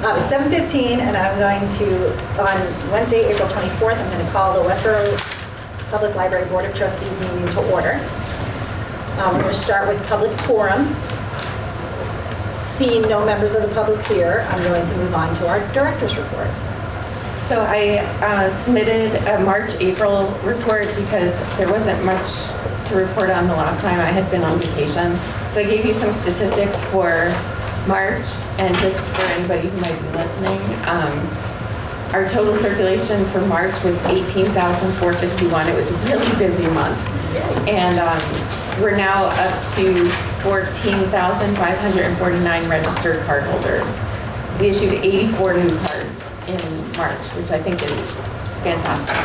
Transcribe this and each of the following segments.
It's 7:15, and I'm going to, on Wednesday, April 24th, I'm going to call the Westborough Public Library Board of Trustees meeting to order. We're going to start with public forum. Seeing no members of the public here, I'm going to move on to our director's report. So I submitted a March-April report because there wasn't much to report on the last time. I had been on vacation. So I gave you some statistics for March, and just for anybody who might be listening, our total circulation for March was 18,451. It was a really busy month. And we're now up to 14,549 registered cardholders. We issued 84 new cards in March, which I think is fantastic.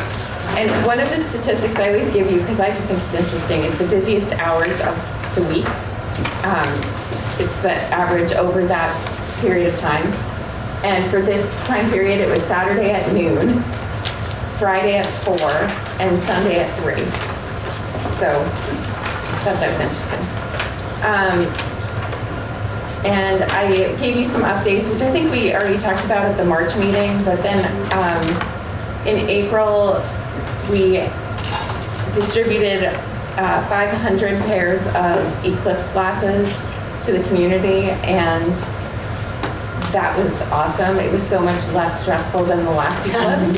And one of the statistics I always give you, because I just think it's interesting, is the busiest hours of the week. It's the average over that period of time. And for this time period, it was Saturday at noon, Friday at 4, and Sunday at 3. So I thought that was interesting. And I gave you some updates, which I think we already talked about at the March meeting, but then in April, we distributed 500 pairs of Eclipse glasses to the community, and that was awesome. It was so much less stressful than the last Eclipse.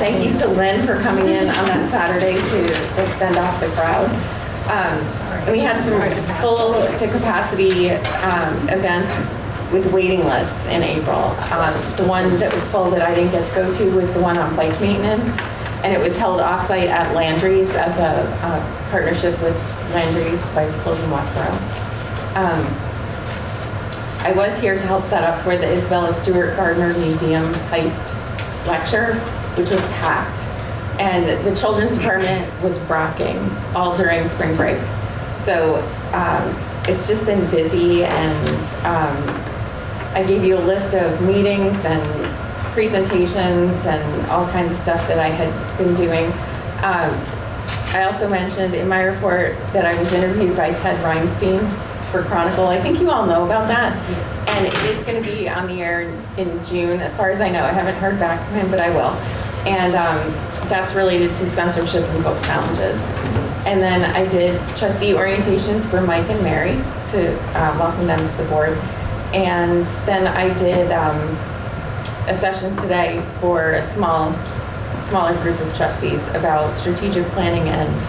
Thank you to Lynn for coming in on that Saturday to fend off the crowd. And we had some full to capacity events with waiting lists in April. The one that was full that I didn't get to go to was the one on bike maintenance, and it was held offsite at Landry's as a partnership with Landry's Bicycles in Westborough. I was here to help set up for the Isabella Stewart Gardner Museum Heist lecture, which was packed. And the children's department was brocking all during spring break. So it's just been busy, and I gave you a list of meetings and presentations and all kinds of stuff that I had been doing. I also mentioned in my report that I was interviewed by Ted Reinstein for Chronicle. I think you all know about that. And it is going to be on the air in June, as far as I know. I haven't heard back from him, but I will. And that's related to censorship and book challenges. And then I did trustee orientations for Mike and Mary to welcome them to the board. And then I did a session today for a smaller group of trustees about strategic planning and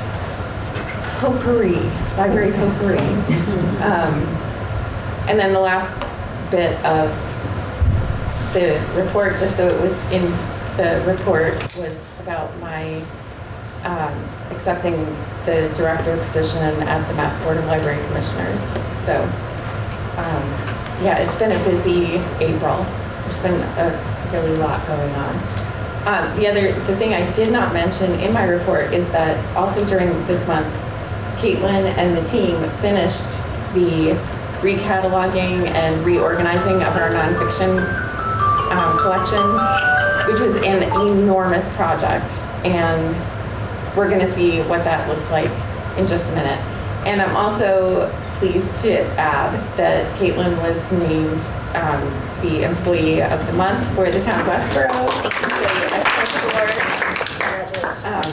potpourri, library potpourri. And then the last bit of the report, just so it was in the report, was about my accepting the director position at the Mass Board of Library Commissioners. So yeah, it's been a busy April. There's been a really lot going on. The thing I did not mention in my report is that also during this month, Caitlin and the team finished the recataloging and reorganizing of our nonfiction collection, which was an enormous project. And we're going to see what that looks like in just a minute. And I'm also pleased to add that Caitlin was named the Employee of the Month for the town of Westborough.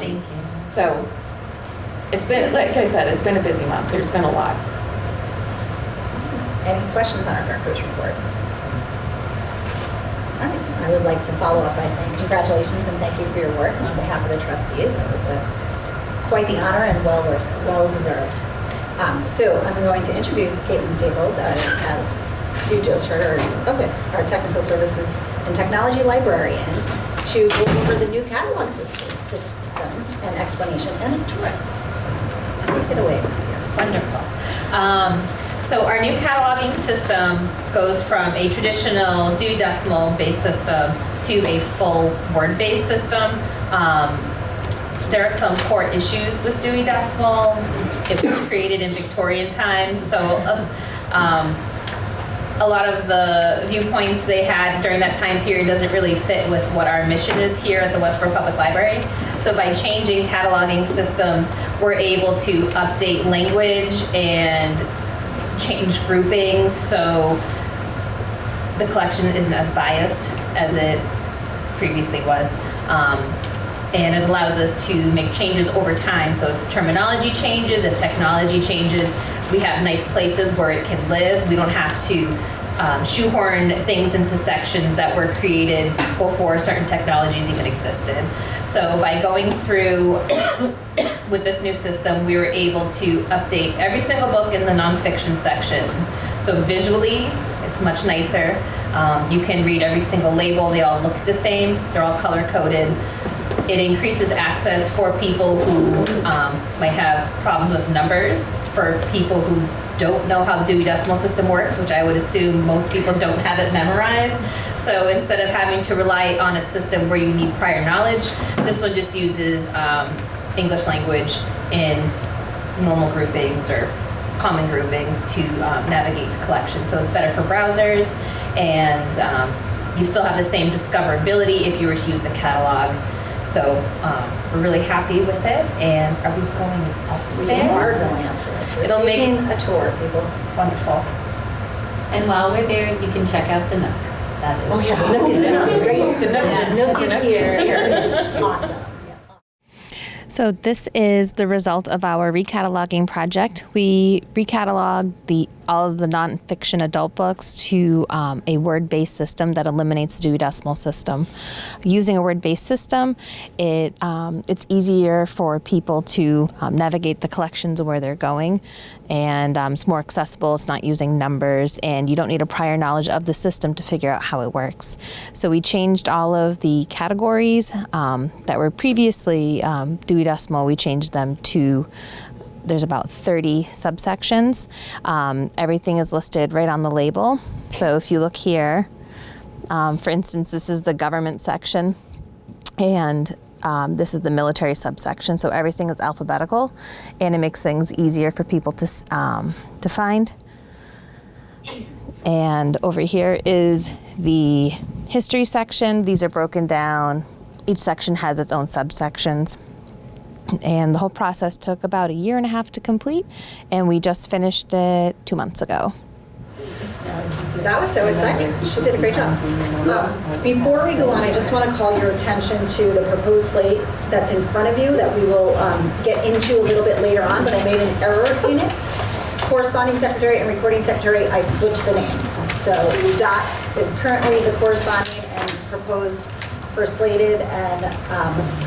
Thank you. So it's been, like I said, it's been a busy month. There's been a lot. Any questions on our director's report? All right. I would like to follow up by saying congratulations and thank you for your work on behalf of the trustees. It was quite the honor and well deserved. So I'm going to introduce Caitlin Staples, as you just heard, our technical services and technology librarian, to go over the new catalog system and explanation and a tour. So take it away. Wonderful. So our new cataloging system goes from a traditional Dewey Decimal based system to a full word-based system. There are some core issues with Dewey Decimal. It was created in Victorian times, so a lot of the viewpoints they had during that time period doesn't really fit with what our mission is here at the Westborough Public Library. So by changing cataloging systems, we're able to update language and change groupings. So the collection isn't as biased as it previously was. And it allows us to make changes over time. So if terminology changes, if technology changes, we have nice places where it can live. We don't have to shoehorn things into sections that were created before certain technologies even existed. So by going through with this new system, we were able to update every single book in the nonfiction section. So visually, it's much nicer. You can read every single label. They all look the same. They're all color-coded. It increases access for people who might have problems with numbers, for people who don't know how the Dewey Decimal System works, which I would assume most people don't have it memorized. So instead of having to rely on a system where you need prior knowledge, this one just uses English language in normal groupings or common groupings to navigate the collection. So it's better for browsers, and you still have the same discoverability if you were to use the catalog. So we're really happy with it. And are we going upstairs? We are going upstairs. It'll We're make taking a tour, people. Wonderful. And while we're there, you can check out the Nook. That is. Oh, yeah, the Nook is great. The Nook Yeah, is- Nook is here. It's awesome. So this is the result of our recataloging project. We recataloged all of the nonfiction adult books to a word-based system that eliminates the Dewey Decimal System. Using a word-based system, it's easier for people to navigate the collections of where they're going, and it's more accessible. It's not using numbers, and you don't need a prior knowledge of the system to figure out how it works. So we changed all of the categories that were previously Dewey Decimal. We changed them to, there's about 30 subsections. Everything is listed right on the label. So if you look here, for instance, this is the government section, and this is the military subsection. So everything is alphabetical, and it makes things easier for people to find. And over here is the history section. These are broken down. Each section has its own subsections. And the whole process took about 1.5 years to complete, and we just finished it 2 months ago. That was so exciting. She did a great job. Before we go on, I just want to call your attention to the proposed slate that's in front of you that we will get into a little bit later on, but I made an error in it. Corresponding secretary and recording secretary, I switched the names. So Dot is currently the corresponding and proposed for slated, and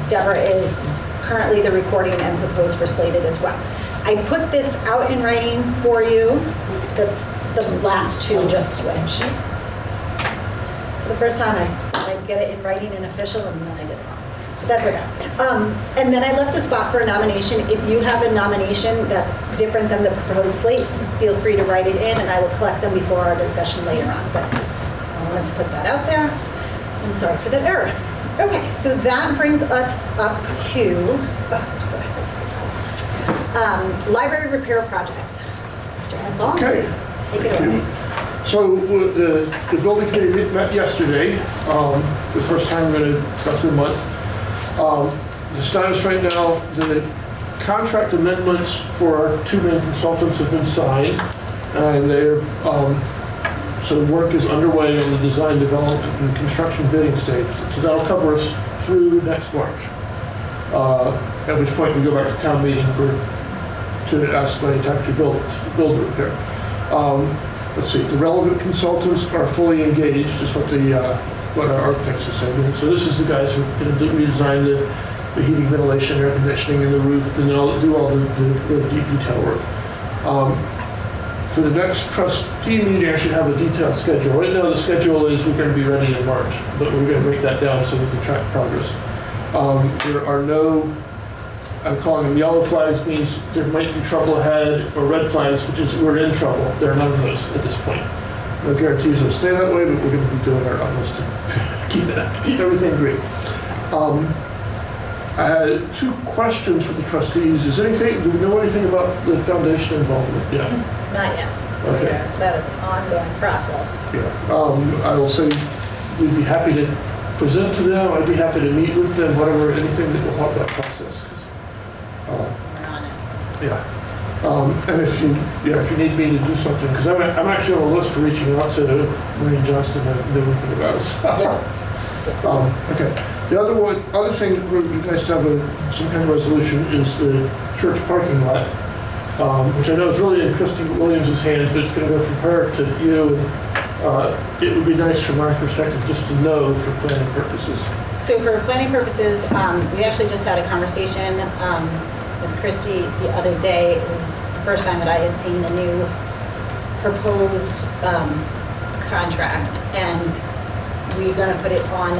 Deborah is currently the recording and proposed for slated as well. I put this out in writing for you. The last two just switch. For the first time, I get it in writing and official, and then I did it wrong. But that's okay. And then I left a spot for a nomination. If you have a nomination that's different than the proposed slate, feel free to write it in, and I will collect them before our discussion later on. But I wanted to put that out there. And sorry for that error. Okay, so that brings us up to library repair project. Mr. Hempel, Okay. take it away. So the building committee met yesterday, the first time in roughly a month. The status right now, the contract amendments for our two main consultants have been signed, and they're so work is underway on the design, development, and construction bidding stage. So that'll cover us through next March. At which point we go back to town meeting to ask money to actually build the repair. Let's see, the relevant consultants are fully engaged, is what our architects are saying. So this is the guys who are going to redesign the heating, ventilation, air conditioning, and the roof, and they'll do all the deep detail work. For the next trustee meeting, I should have a detailed schedule. Right now, the schedule is we're going to be ready in March, but we're going to break that down so we can track progress. There are no, I'm calling them yellow flags, means there might be trouble ahead, or red flags, which is we're in trouble. There are none of those at this point. No guarantees it'll stay that way, but we're going to be doing our utmost to keep everything great. I had two questions for the trustees. Do we know anything about the foundation involvement? Yeah. Not yet. Okay. That is an ongoing process. Yeah. I will say we'd be happy to present to them. I'd be happy to meet with them, anything that will help that process. We're on it. Yeah. And if you need me to do something, because I'm actually on a list for reaching out to Maureen Johnston and do anything about it. So. Okay. The other thing that would be nice to have some kind of resolution is the church parking lot, which I know is really in Christy Williams' hands, but it's going to go from her to you. And, it would be nice from our perspective just to know for planning purposes. So for planning purposes, we actually just had a conversation with Christy the other day. It was the first time that I had seen the new proposed contract, and we're going to put it on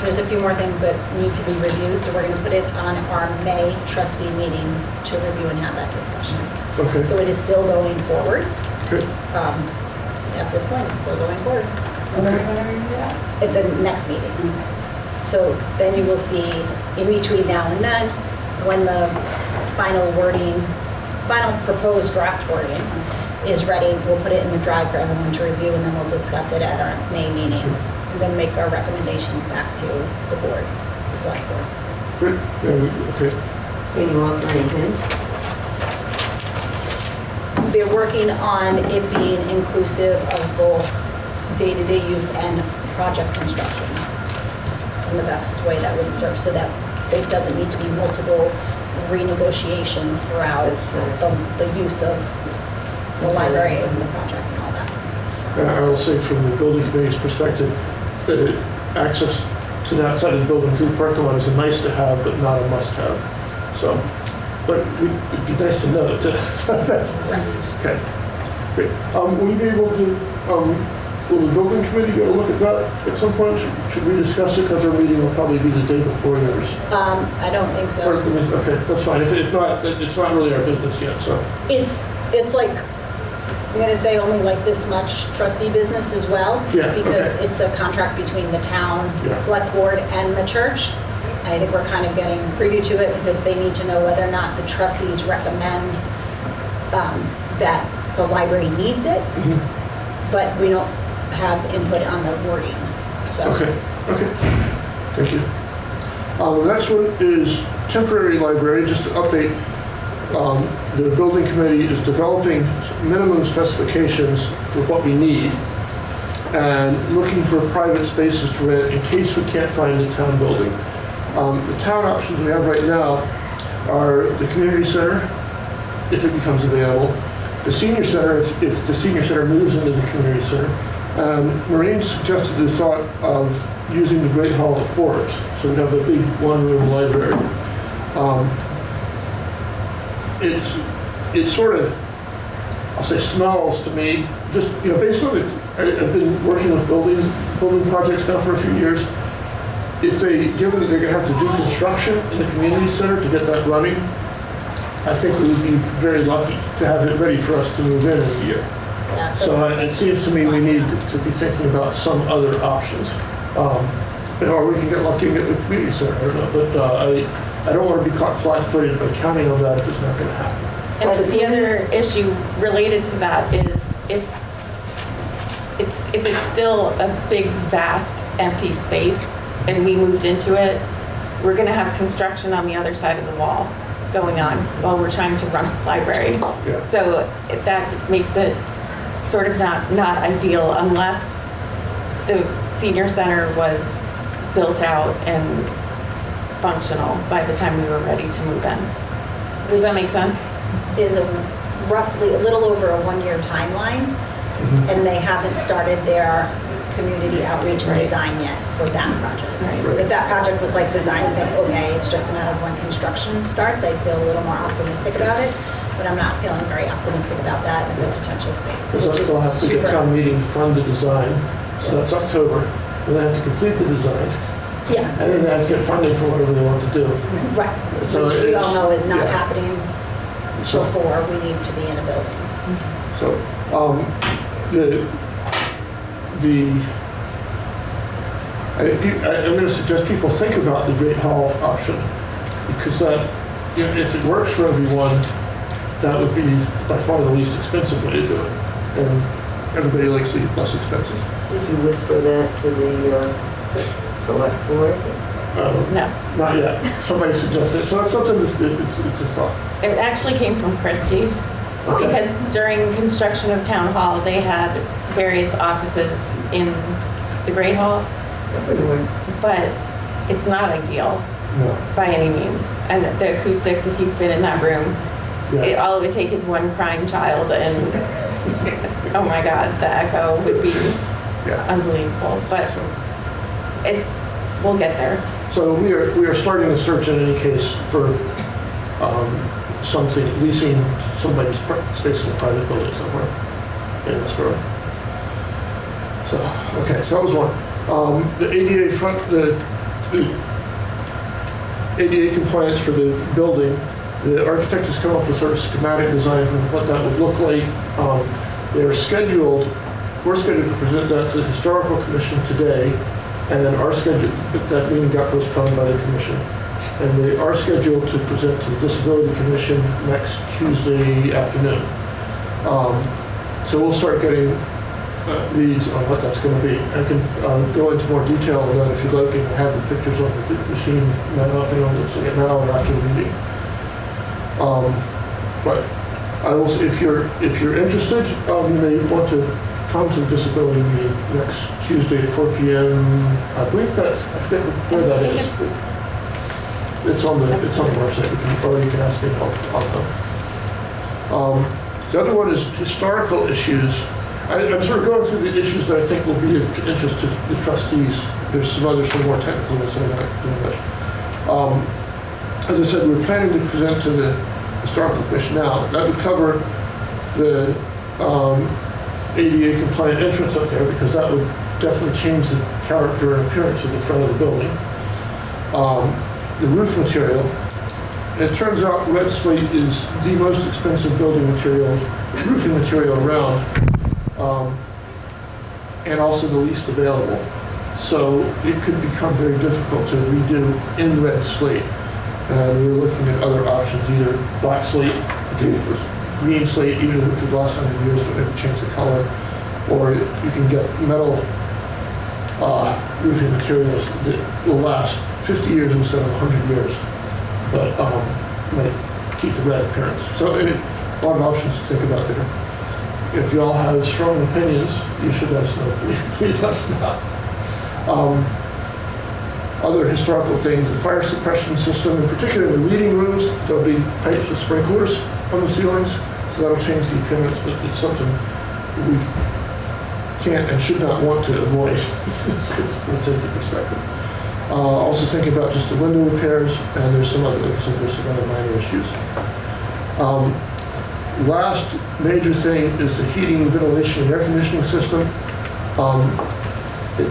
there's a few more things that need to be reviewed, so we're going to put it on our May trustee meeting to review and have that discussion. Okay. So it is still going forward. Okay. At this point, it's still going forward. Okay. At the next meeting. So then you will see in between now and then, when the final proposed draft wording is ready, we'll put it in the drive for everyone to review, and then we'll discuss it at our May meeting, and then make our recommendation back to the board, the select board. Good. Yeah, okay. Can you offer any hints? They're working on it being inclusive of both day-to-day use and project construction in the best way that would serve, so that it doesn't need to be multiple renegotiations throughout the use of the library and the project and all that. I'll say from the building committee's perspective, that access to that side of the building through the parking lot is a nice to have, but not a must have. So, but it'd be nice to know it. That's okay. Great. Will you be able to, will the building committee go look at that at some point? Should we discuss it? Because our meeting will probably be the day before yours. I don't think so. Okay, that's fine. If not, it's not really our business yet, so. It's like, I'm going to say only like this much trustee business as well. Yeah, because okay. it's a contract between the town, Yeah. select board, and the church. And I think we're kind of getting preview to it because they need to know whether or not the trustees recommend that the library needs it, but we don't have input on the wording. So. Okay. Thank you. The next one is temporary library. Just to update, the building committee is developing minimum specifications for what we need and looking for private spaces to rent in case we can't find a town building. The town options we have right now are the community center, if it becomes available, the senior center, if the senior center moves into the community center. Maureen suggested the thought of using the Great Hall at Forbes, so we have a big one-room library. It sort of, I'll say, smells to me. Just based on it, I've been working with building projects now for a few years. Given that they're going to have to do construction in the community center to get that running, I think we would be very lucky to have it ready for us to move in a year. Yeah, So it seems to me we need to be thinking about some other options. Or we can get lucky and get the community center, I don't know. But I don't want to be caught flat-footed by counting on that if it's not going to happen. And the other issue related to that is if it's still a big, vast, empty space and we moved into it, we're going to have construction on the other side of the wall going on while we're trying to run a library. Yeah. So that makes it sort of not ideal unless the senior center was built out and functional by the time we were ready to move in. Does that make sense? Is roughly a little over a 1-year timeline, and they haven't started their community outreach and design yet for that project. Right. If that project was like designed, saying, okay, it's just a matter of when construction starts, I'd feel a little more optimistic about it, but I'm not feeling very optimistic about that as a potential space, Because which is they'll have to get super. town meeting to fund the design, so that's October. And they have to complete the design, Yeah, and then they have to get funding for whatever they want to do. right, So which we all it's- know is not yeah. happening So, before we need to be in a building. so I'm going to suggest people think about the Great Hall option, because that, if it works for everyone, that would be by far the least expensive way to do it, and everybody likes the less expensive. Did you whisper that to the select board? No. Not yet. Somebody suggested it. So it's something it's a thought. It actually came from Christie, Okay. because during construction of Town Hall, they had various offices in the Great Hall, but it's not ideal No. by any means. And the acoustics, if you've been in that room, all it would take is one crying child and, oh my God, the echo would be unbelievable. But we'll get there. So we are starting the search in any case for something, leasing somebody's space in a private building somewhere in Westborough. So, okay, so that was one. The ADA the ADA compliance for the building, the architect has come up with sort of schematic design for what that would look like. We're scheduled to present that to the Historical Commission today, and then that meeting got postponed by the commission. And they are scheduled to present to the Disability Commission next Tuesday afternoon. So we'll start getting reads on what that's going to be. I can go into more detail on that if you'd like, and have the pictures on the machine. I don't know if anyone's listening it now or after the meeting. But I will. If you're interested, you may want to come to the disability meeting next Tuesday at 4 p.m. I believe I forget where that is. It's on the website. You can ask me. I'll come. The other one is historical issues. I'm sort of going through the issues that I think will be of interest to the trustees. There's some others that are more technical ones that I'm not doing much. As I said, we're planning to present to the Historical Commission now. That would cover the ADA compliant entrance up there, because that would definitely change the character and appearance of the front of the building. The roof material. It turns out red slate is the most expensive roofing material around, and also the least available. So it could become very difficult to redo in red slate. And we were looking at other options, either black slate, green slate, even which would last 100 years but never change the color, or you can get metal roofing materials that will last 50 years instead of 100 years, but might keep the red appearance. So a lot of options to think about there. If you all have strong opinions, you should let us know. Please let us know. Other historical things, the fire suppression system, in particular in the reading rooms, there'll be pipes with sprinklers on the ceilings, so that'll change the appearance, but it's something we can't and should not want to avoid. From a safety perspective. Also thinking about just the window repairs, and there's some other minor issues. Last major thing is the heating, ventilation, and air conditioning system. It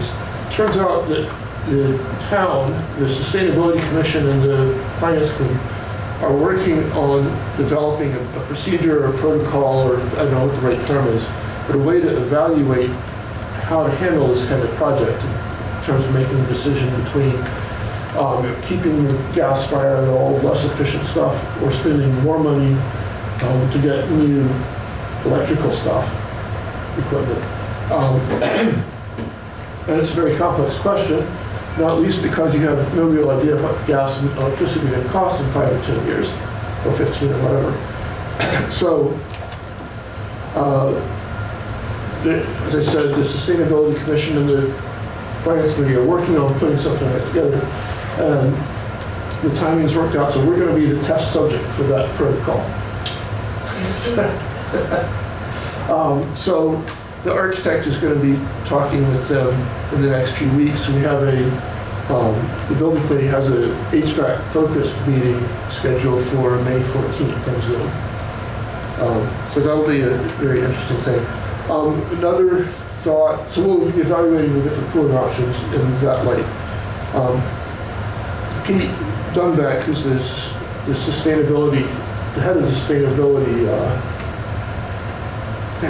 turns out that the town, the Sustainability Commission, and the Finance Committee are working on developing a procedure or a protocol, or I don't know what the right term is, but a way to evaluate how to handle this kind of project in terms of making a decision between keeping the gas fire and all less efficient stuff, or spending more money to get new electrical equipment. And it's a very complex question, not least because you have no real idea what gas and electricity are going to cost in 5 or 10 years, or 15 or whatever. So, as I said, the Sustainability Commission and the Finance Committee are working on putting something like that together. And the timing's worked out, so we're going to be the test subject for that protocol. So the architect is going to be talking with them in the next few weeks. We have the building committee has a HVAC focused meeting scheduled for May 14th on Zoom. So that'll be a very interesting thing. Another thought, so we'll be evaluating the different cooling options in that light. Pete Dunbeck, who's the head of the sustainability, I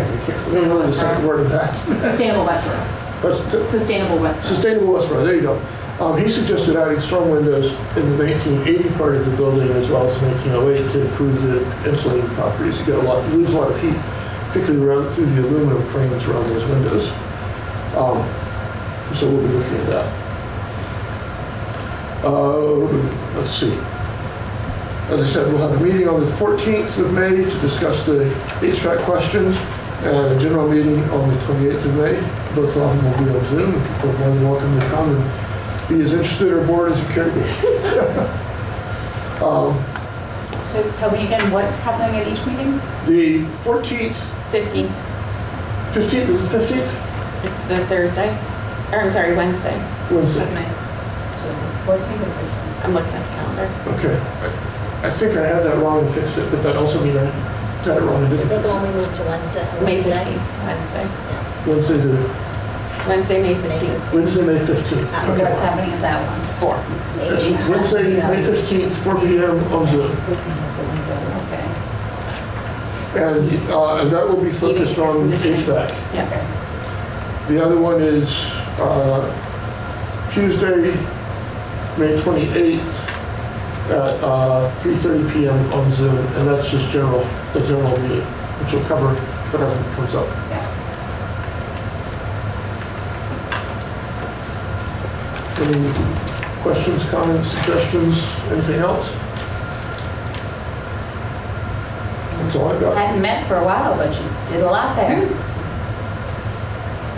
don't know the second word of that. Sustainable Westborough. Sustainable Westborough. Sustainable Westborough, there you go. He suggested adding strong windows in the 1980 part of the building as well as 1908 to improve the insulating properties. You lose a lot of heat, particularly through the aluminum frames around those windows. So we'll be looking at that. Let's see. As I said, we'll have a meeting on the 14th of May to discuss the HVAC questions, and a general meeting on the 28th of May. Both of them will be on Zoom, and people are more than welcome to come and be as interested or bored as you care to be. So tell me again, what's happening at each meeting? The 14th, 15th. 15th, is it 15th? It's the Thursday. Or I'm sorry, Wednesday. Wednesday. Of May. So it's the 14th or 15th? I'm looking at the calendar. Okay. I think I had that wrong and fixed it, but that also means I got it wrong and Is didn't. that the one we moved to Wednesday? May Wednesday? 15th, Wednesday. Wednesday, Wednesday, May May 15th. 15th. Wednesday, May 15th. And Okay. what's happening at that one? 4. Wednesday, May 15th, 4 p.m. on Zoom. Okay. And that will be focused on HVAC. Yes. The other one is Tuesday, May 28th at 3:30 p.m. on Zoom, and that's just the general meeting, which will cover whatever comes up. Any questions, comments, suggestions, anything else? That's all I've got. Hadn't met for a while, but you did a lot there.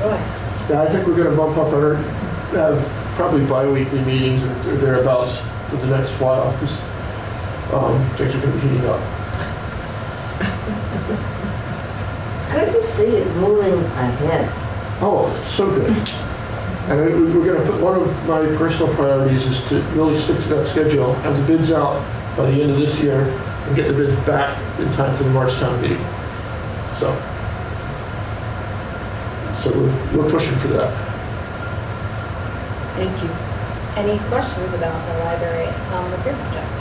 Boy. Yeah, I think we're gonna bump up have probably bi-weekly meetings or thereabouts for the next while, because things are gonna be heating up. It's good to see it moving ahead. Oh, so good. And we're gonna put, one of my personal priorities is to really stick to that schedule, have the bids out by the end of this year, and get the bids back in time for the March town meeting. So we're pushing for that. Thank you. Any questions about the library repair project?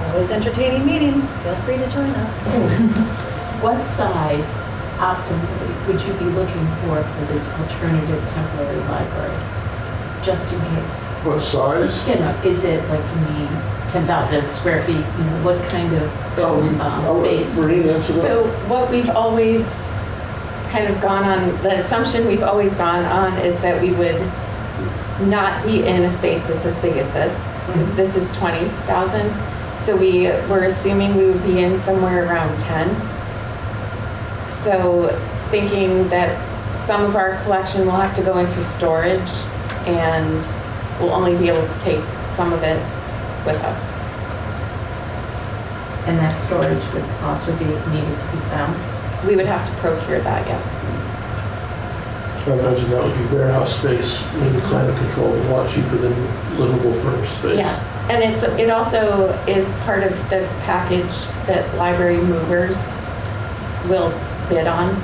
Always entertaining meetings. Feel free to join us. What size optimally would you be looking for this alternative temporary library? Just in case. What size? You know, is it like you need 10,000 square feet? You know, what kind of I'll let space? Maureen answer that. So what we've always kind of gone on, the assumption we've always gone on is that we would not be in a space that's as big as this. Because this is 20,000. So we were assuming we would be in somewhere around 10. So thinking that some of our collection will have to go into storage and we'll only be able to take some of it with us. And that storage would also be needed to be found? We would have to procure that, yes. I imagine that would be warehouse space, maybe climate control, a lot cheaper than livable furnished space. Yeah, and it also is part of the package that library movers will bid on.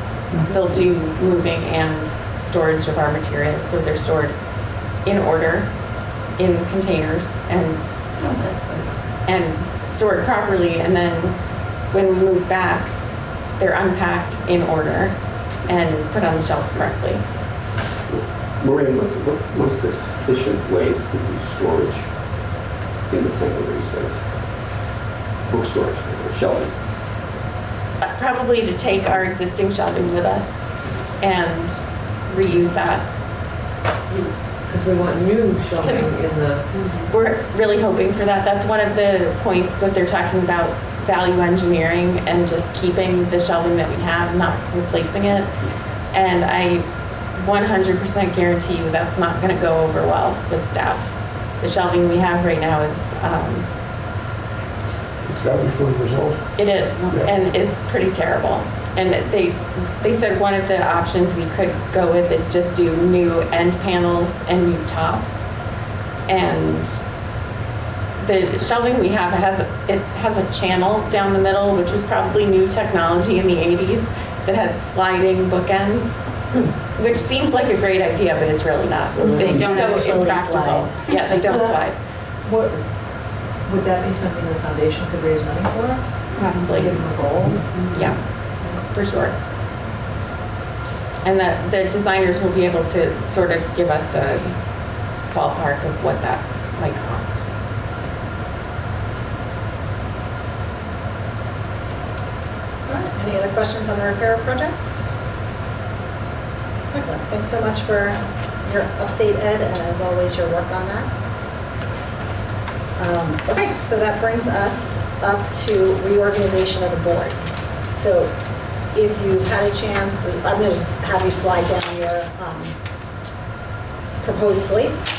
They'll do moving and storage of our materials, so they're stored in order, in containers, and stored properly, and then when we move back, they're unpacked in order and put on the shelves correctly. Maureen, what's the efficient way to do storage in the temporary space? Book storage, shelving. Probably to take our existing shelving with us and reuse that. Because we want new shelving in the... We're really hoping for that. That's one of the points that they're talking about, value engineering and just keeping the shelving that we have, not replacing it. And I 100% guarantee you that's not going to go over well with staff. The shelving we have right now is, It's got to be 40 years old. it is, and it's pretty terrible. And they said one of the options we could go with is just do new end panels and new tops. And the shelving we have has a channel down the middle, which was probably new technology in the 80s, that had sliding bookends, which seems like a great idea, but it's really not. They don't so actually impractical. slide. Yeah, they don't So- slide. What, would that be something the foundation could raise money for? Possibly. Give them a goal? Yeah, for sure. And the designers will be able to sort of give us a ballpark of what that might cost. All right, any other questions on the repair project? Excellent, thanks so much for your update, Ed, and as always, your work on that. Okay, so that brings us up to reorganization of the board. So if you've had a chance, I'm going to just have you slide down your proposed slates,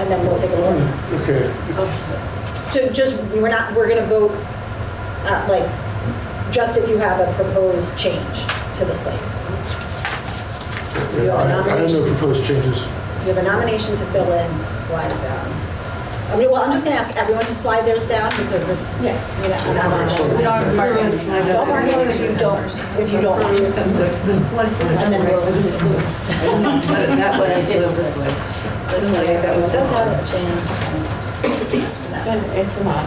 and then we'll take a look. Okay. So just, we're going to vote, like, just if you have a proposed change to the slate. You have a I have no nomination. proposed changes. You have a nomination to fill in, slide it down. I mean, well, I'm just going to ask everyone to slide theirs down because it's, you know, an We don't have to mark it. don't mark it if you don't want to. And then we'll. That what I did this way. It does have a change. It's not.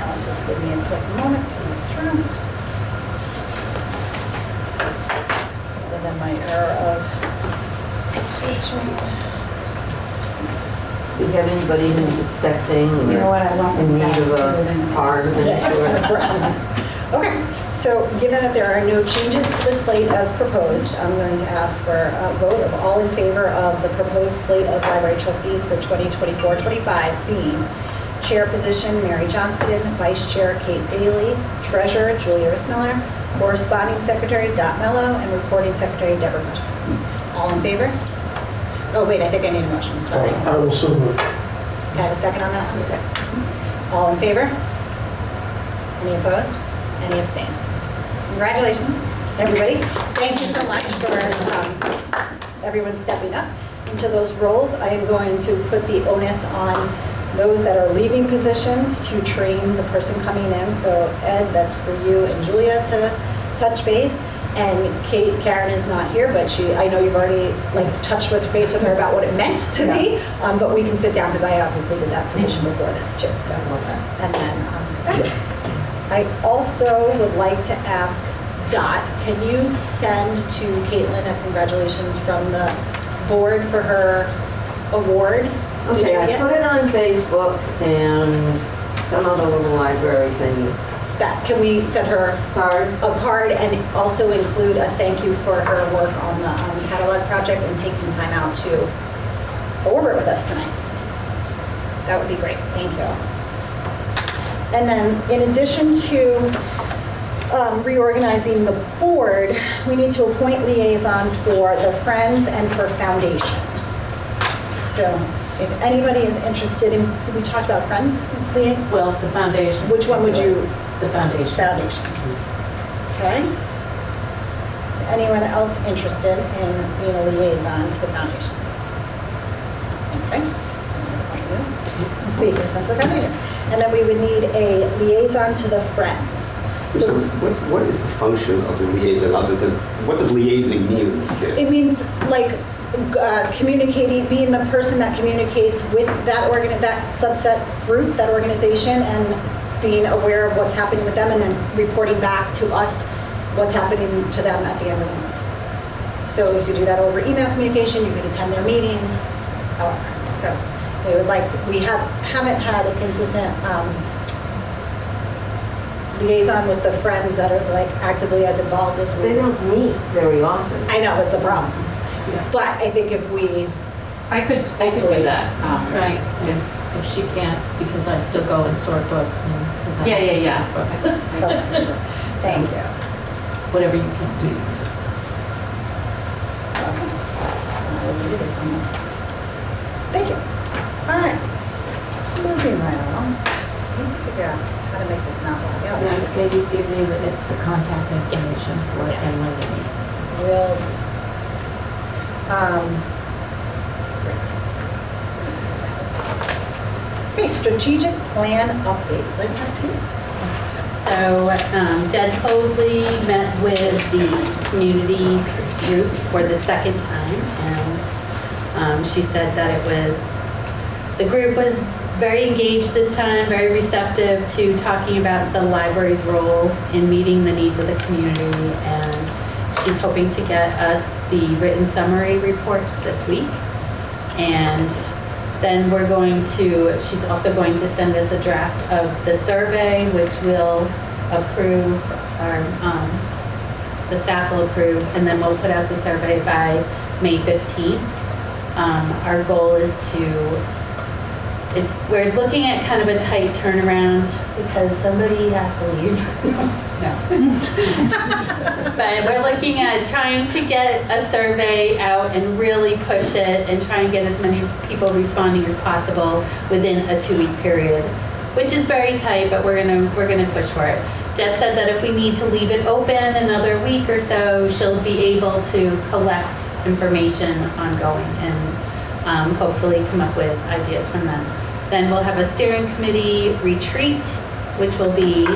Let's just give me a quick moment to look through. Other than my error of switching. Do you have anybody who's expecting or You know what, I won't in need back of to it a in card of any sort? Okay, so given that there are no changes to the slate as proposed, I'm going to ask for a vote of all in favor of the proposed slate of library trustees for 2024-25 being Chair position, Mary Johnston, Vice Chair, Kate Daly, Treasurer, Julia Miller, Corresponding Secretary, Dot Mello, and Recording Secretary, Deborah Bushman. All in favor? Oh, wait, I think I need a motion, sorry. I will so move. Can I have a second on that? All in favor? Any opposed? Any abstain? Congratulations, everybody. Thank you so much for everyone stepping up into those roles. I am going to put the onus on those that are leaving positions to train the person coming in. So Ed, that's for you and Julia to touch base. And Karen is not here, but I know you've already touched base with her about what it meant to me. But we can sit down because I obviously did that position before this too. So, and then I also would like to ask Dot, can you send to Caitlin a congratulations from the board for her award? Okay, I put it on Facebook and some other little library thingy. Can we send her Card? a card and also include a thank you for her work on the catalog project and taking time out to go over it with us tonight? That would be great. Thank you. And then in addition to reorganizing the board, we need to appoint liaisons for the Friends and for Foundation. So if anybody is interested in, we talked about Friends? Well, the foundation. Which one would you? The foundation. Foundation. Okay. Is anyone else interested in being a liaison to the foundation? Okay. Liaison to the foundation. And then we would need a liaison to the Friends. So what is the function of the liaison other than, what does liaison mean in this case? It means communicating, being the person that communicates with that that subset group, that organization, and being aware of what's happening with them and then reporting back to us what's happening to them at the end of the month. So you could do that over email communication, you could attend their meetings, however. So we haven't had a consistent liaison with the Friends that are actively as involved as we. They don't meet very often. I know, that's a problem. Yeah. But I think if we. I could do that. Right, if she can't, because I still go and sort books and, because I have to sort books. Thank you. Whatever you can do, just. Okay. We'll do this one. Thank you. All right. Moving right along. I need to figure out how to make this not log out. Now, can you give me the contact information for it and when they meet? Will do. Great. Okay, strategic plan update. Lynn, that's you. So Deb Hoadley met with the community group for the second time, and she said that the group was very engaged this time, very receptive to talking about the library's role in meeting the needs of the community, and she's hoping to get us the written summary reports this week. And then she's also going to send us a draft of the survey, which will approve our the staff will approve, and then we'll put out the survey by May 15th. Our goal is we're looking at kind of a tight turnaround because somebody has to leave. No. But we're looking at trying to get a survey out and really push it and try and get as many people responding as possible within a 2-week period, which is very tight, but we're gonna push for it. Deb said that if we need to leave it open another week or so, she'll be able to collect information ongoing and hopefully come up with ideas from them. Then we'll have a steering committee retreat, which will be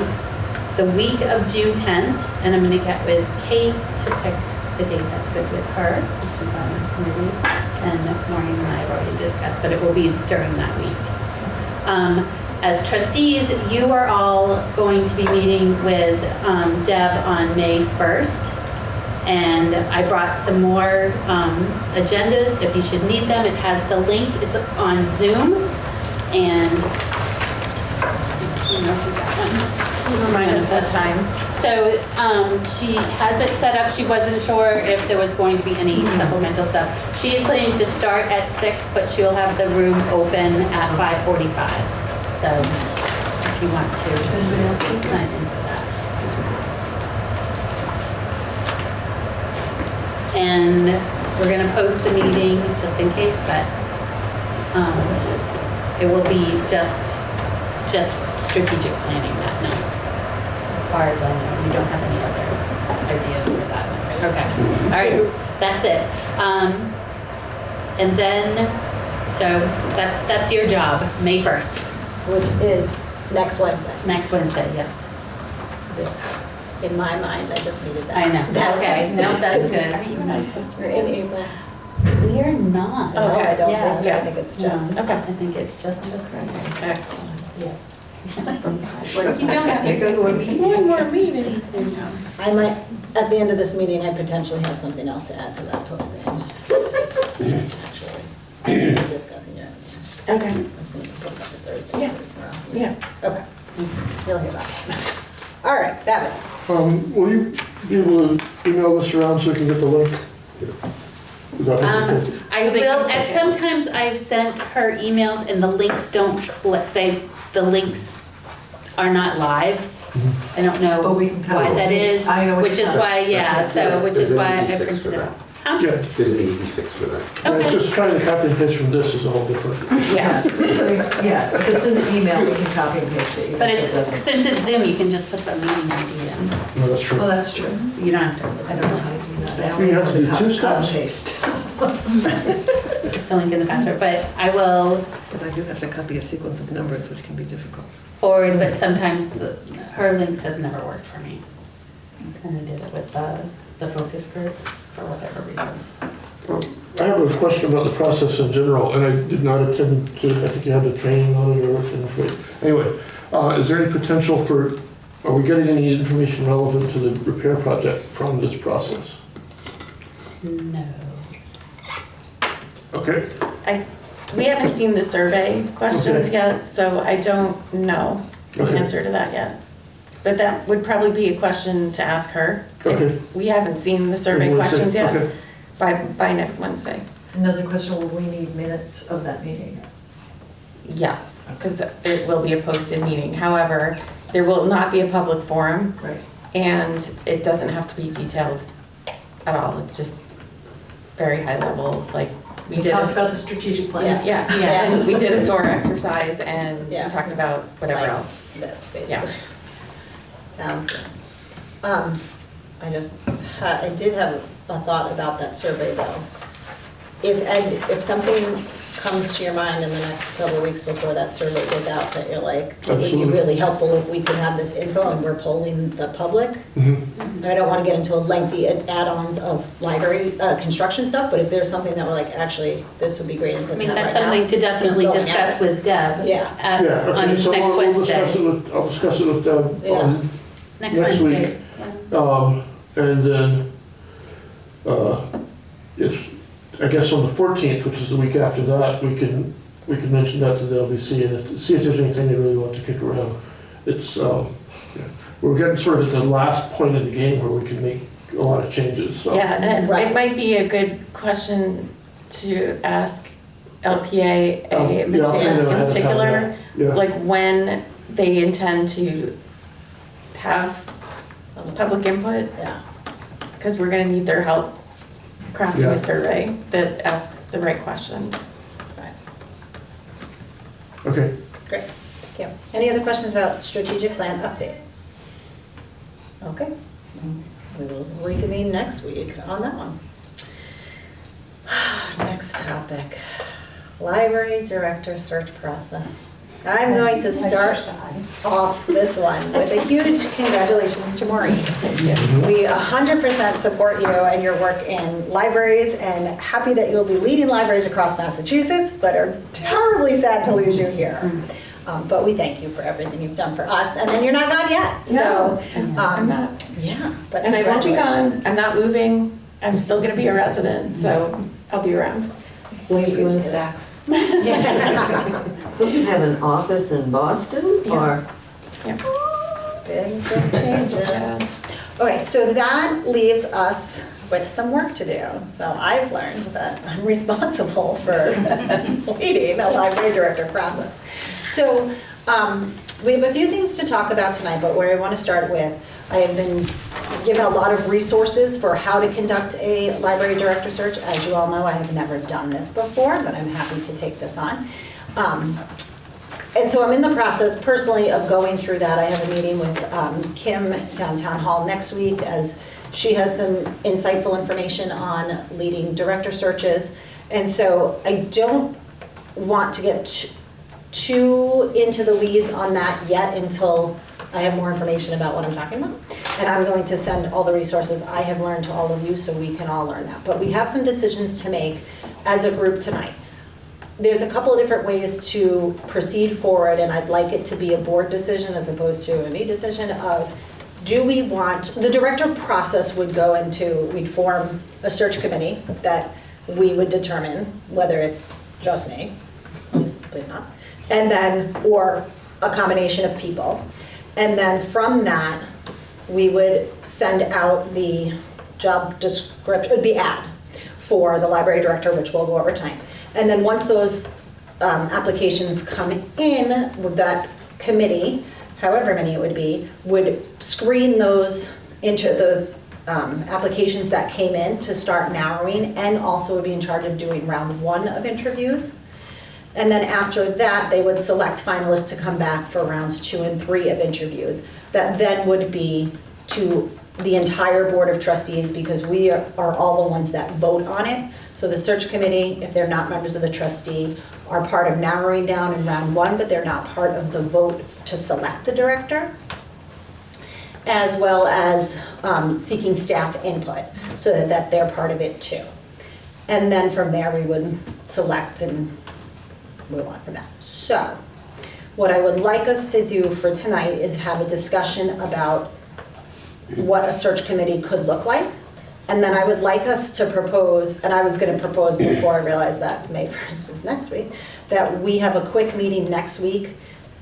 the week of June 10th, and I'm gonna get with Kate to pick the date that's good with her. She's on the committee, and Maureen and I have already discussed, but it will be during that week. As trustees, you are all going to be meeting with Deb on May 1st. And I brought some more agendas if you should need them. It has the link, it's on Zoom. And I don't know if you got one. Remind us what time. So she has it set up. She wasn't sure if there was going to be any supplemental stuff. She is planning to start at 6, but she will have the room open at 5:45. So if you want to sign into that. And we're going to post the meeting just in case, but it will be just strategic planning that night. As far as I know, you don't have any other ideas for that. Okay. All right. That's it. And then, so that's your job, May 1st. Which is next Wednesday. Next Wednesday, yes. In my mind, I just needed that. I know. That Okay. No, that's good. Are you and I supposed to We're in April. We are not. No, I don't Yeah. think so. I think it's just. No, Okay. I think it's just right. Excellent. Yes. You don't have to go to a meeting. One more meeting. I might, at the end of this meeting, I potentially have something else to add to that posting. Actually, I'm discussing it. Okay. I was going to post that for Thursday. Yeah. Yeah. Okay. You'll hear about it. All right, fabulous. Will you be able to email this around so we can get the link? Is that okay? I will, and sometimes I've sent her emails and the links don't click, the links are not live. I don't know But we can cut why it. that is, I always which is cut it. why, yeah, so, which There's is an why I easy fix printed for it that. out. Huh? Yeah, There's an easy fix for that. it's just trying to copy and paste from this is all different. Yeah, if it's in the email, we can copy and paste it. even But if it's, it doesn't. since it's Zoom, you can just put the meeting ID in. No, that's true. Oh, that's true. You don't have to. I don't know how to do that. I You only have to do know two how to steps. paste. The link in the password, but I will But I do have to copy a sequence of numbers, which can be difficult. forward, but sometimes her links have never worked for me. And I did it with the focus group for whatever reason. I have a question about the process in general, and I did not attend to, I think you had a training on it or anything. Anyway, is there any potential for, are we getting any information relevant to the repair project from this process? No. Okay, We haven't seen the survey questions Okay. yet, so I don't know the Okay. answer to that yet. But that would probably be a question to ask her. Okay. We haven't seen the survey Wednesday, questions yet okay. by next Wednesday. Another question, will we need minutes of that meeting? Yes, because it will be a posted meeting. However, there will not be a public forum, Right. and it doesn't have to be detailed at all. It's just very high level, like we We did. talked about the strategic plan. Yeah, and we did a SOAR exercise and we Yeah. talked about whatever Like else. This, Yeah. basically. Sounds good. I did have a thought about that survey though. If something comes to your mind in the next couple of weeks before that survey goes out, that you're like, it would be Absolutely. really helpful if we could have this info and we're polling the public. Mhm. I don't want to get into a lengthy add-ons of library construction stuff, but if there's something that we're like, actually, this would be great I input to mean, have that's right now. something to definitely It's going discuss out. with Deb. Yeah. Yeah, On okay, so next we'll Wednesday. I'll discuss it with Deb Yeah. on Next next Wednesday. week. Yeah. And then, if, I guess on the 14th, which is the week after that, we can mention that to the LBC and see if there's anything they really want to kick around. It's, yeah, we're getting sort of at the last point of the game where we can make a lot of changes, so. Yeah, and Right. it might be a good question to ask LPA Yeah, I'll ping them ahead in of time, particular, yeah. like when they intend to have public input, Yeah. because we're gonna need their help crafting Yeah. a survey that asks the right questions. Right. Okay, Great, thank you. Any other questions about strategic plan update? Okay, we will reconvene next week on that one. Next topic, library director search process. I'm going to start off this one with a huge congratulations to Maureen. We 100% support you and your work in libraries, and happy that you'll be leading libraries across Massachusetts, but are terribly sad to lose you here. But we thank you for everything you've done for us, and then you're not gone yet, so. I'm not. Yeah, but And I won't be gone, congratulations. I'm not moving, I'm still gonna be a resident, so I'll be around. Wait, you in stacks. Yeah. Will you have an office in Boston or? Big changes. Okay, so that leaves us with some work to do. So I've learned that I'm responsible for leading a library director process. So we have a few things to talk about tonight, but where I want to start with, I have been given a lot of resources for how to conduct a library director search. As you all know, I have never done this before, but I'm happy to take this on. And so I'm in the process personally of going through that. I have a meeting with Kim downtown hall next week, as she has some insightful information on leading director searches. And so I don't want to get too into the weeds on that yet until I have more information about what I'm talking about. And I'm going to send all the resources I have learned to all of you so we can all learn that. But we have some decisions to make as a group tonight. There's a couple of different ways to proceed forward, and I'd like it to be a board decision as opposed to a me decision of, do we want, the director process would go into, we'd form a search committee that we would determine whether it's just me, please not, and then, or a combination of people. And then from that, we would send out the job description, the ad for the library director, which will go over time. And then once those applications come in, that committee, however many it would be, would screen those into those applications that came in to start narrowing, and also would be in charge of doing round 1 of interviews. And then after that, they would select finalists to come back for rounds 2 and 3 of interviews. That then would be to the entire board of trustees, because we are all the ones that vote on it. So the search committee, if they're not members of the trustee, are part of narrowing down in round 1, but they're not part of the vote to select the director, as well as seeking staff input, so that they're part of it too. And then from there, we would select and move on from that. So what I would like us to do for tonight is have a discussion about what a search committee could look like. And then I would like us to propose, and I was going to propose before I realized that May 1st is next week, that we have a quick meeting next week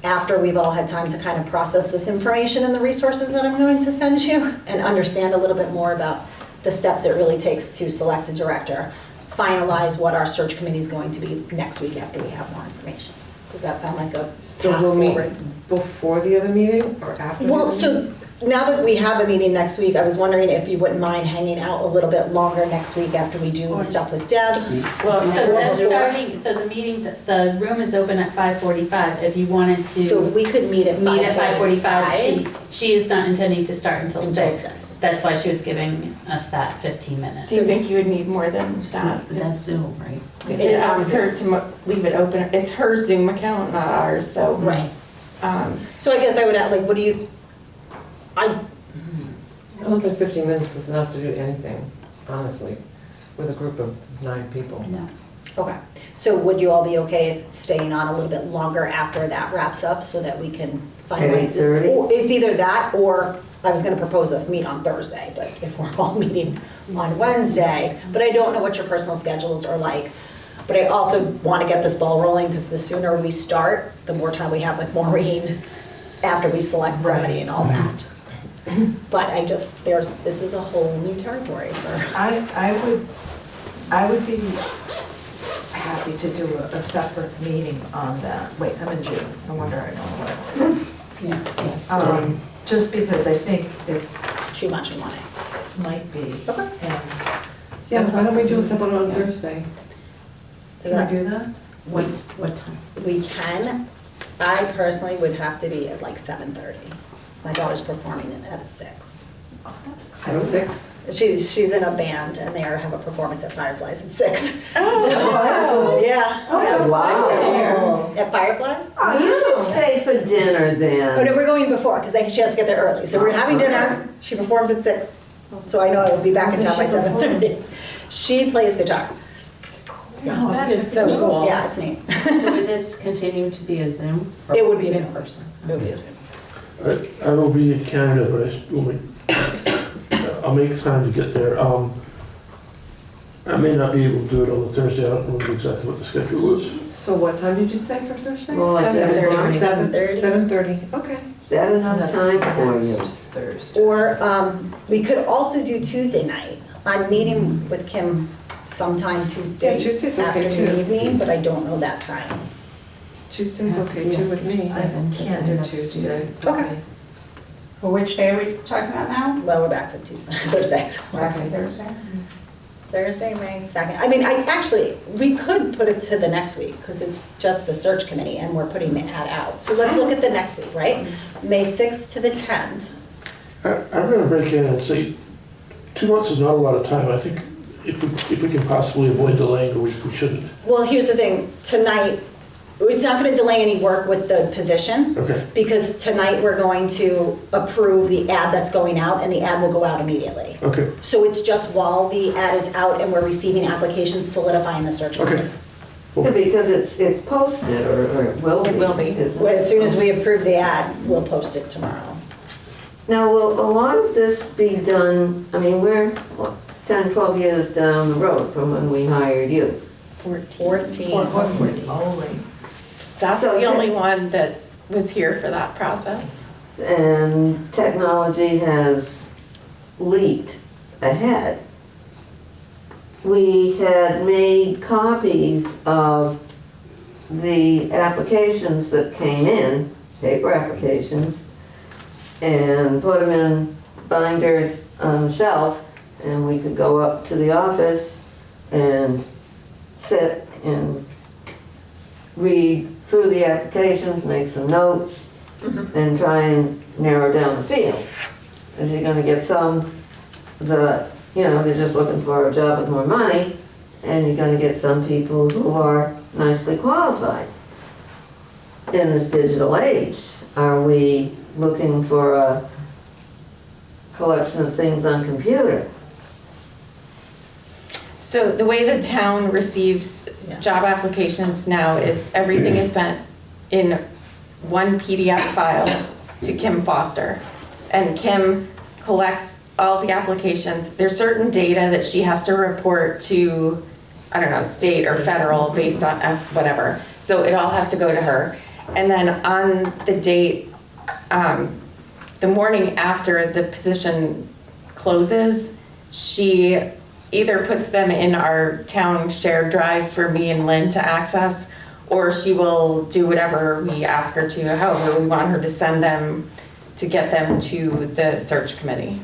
after we've all had time to kind of process this information and the resources that I'm going to send you, and understand a little bit more about the steps it really takes to select a director, finalize what our search committee is going to be next week after we have more information. Does that sound like a So path we'll meet forward? before the other meeting or after? Well, the meeting? so now that we have a meeting next week, I was wondering if you wouldn't mind hanging out a little bit longer next week after we do the stuff with Deb. Well, so Or that's before. starting, so the meetings, the room is open at 5:45. If you wanted So if to we could meet at 5:45. meet at 5:45, she is not intending to start until Until 6. 6. That's why she was giving us that 15 minutes. Do you think you would need more than that? That's Zoom, right? It It is asks on her to leave it open, it's her Zoom account, not ours, so. Right. um, So I guess I would add, like, what do you, I don't think 15 minutes is enough to do anything, honestly, with a group of 9 people. No. okay. So would you all be okay if staying on a little bit longer after that wraps up so that we can finalize this? 8:30? Or it's either that, or I was gonna propose us meet on Thursday, but if we're all meeting on Wednesday, but I don't know what your personal schedules are like. But I also wanna get this ball rolling, because the sooner we start, the more time we have with Maureen after we select somebody and all that. But this is a whole new territory for. I would be happy to do a separate meeting on that. Wait, I'm in June. No wonder I know what. Yes. Just because I think it's, Too much in one. might be. Okay. And Yeah, why don't we do a separate on Thursday? can we do that? What time? We can. I personally would have to be at like 7:30. My daughter's performing at 6. Oh, that's At exciting. 6? She's in a band and they have a performance at Fireflies at 6. Oh, So, yeah. yeah, Wow. At Fireflies? Oh, you should stay for dinner Oh, no, then. we're going before because she has to get there early. So we're having dinner. She performs at 6. So I know I will be back in town by 7:30. She plays guitar. Oh, that is so cool. Yeah, it's neat. So would this continue to be a Zoom? or It would be a in Zoom. person? It would be a Zoom. I will be in Canada, but I'll make time to get there. I may not be able to do it on the Thursday. I don't know exactly what the schedule is. So what time did you say for Thursday? Well, like 7:30. 7:30, okay. Is that enough That's time for next you? Thursday. Or we could also do Tuesday night. I'm meeting with Kim sometime Tuesday Yeah, Tuesday's okay, afternoon, too. evening, but I don't know that time. Tuesday's okay too with me. I can't do Tuesday. Okay. For which day are we talking about now? Well, we're back to Tuesday, Thursday. so- Okay, Thursday. Thursday, May 2nd. I mean, we could put it to the next week because it's just the search committee and we're putting the ad out. So let's look at the next week, right? May 6th to the 10th. I'm going to break in and say 2 months is not a lot of time. I think if we can possibly avoid delaying a week, we shouldn't. Well, here's the thing, tonight, it's not gonna delay any work with the position. Okay. Because tonight we're going to approve the ad that's going out and the ad will go out immediately. Okay. So it's just while the ad is out and we're receiving applications solidifying the search. Okay. Yeah, because it's posted, or it will be. It will be. isn't Well, it? as soon as we approve the ad, we'll post it tomorrow. Now, will a lot of this be done, I mean, we're what, 10, 12 years down the road from when we hired you. 14. Only. That's So the is only it- one that was here for that process. And technology has leaped ahead. We had made copies of the applications that came in, paper applications, and put them in binders on the shelf, and we could go up to the office and sit and read through the applications, make some notes, and try and narrow down the field. Because you're gonna get some that, they're just looking for a job with more money, and you're gonna get some people who are nicely qualified. In this digital age, are we looking for a collection of things on computer? So the way the town receives Yeah. job applications now is everything is sent in one PDF file to Kim Foster. And Kim collects all the applications. There's certain data that she has to report to, I don't know, state or federal based on whatever. So it all has to go to her. And then on the date, the morning after the position closes, she either puts them in our town shared drive for me and Lynn to access, or she will do whatever we ask her to, however we want her to send them to get them to the search committee.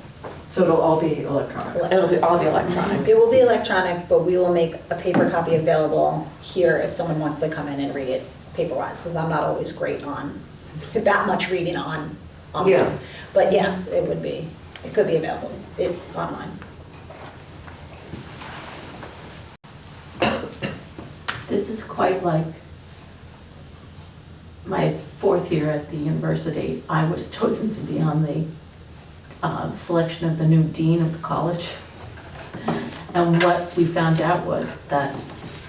So it'll all be electronic. It'll be all the electronic. It will be electronic, but we will make a paper copy available here if someone wants to come in and read it paper-wise, because I'm not always great on that much reading on. Yeah. But yes, it could be available online. This is quite like my 4th year at the university. I was chosen to be on the selection of the new dean of the college. And what we found out was that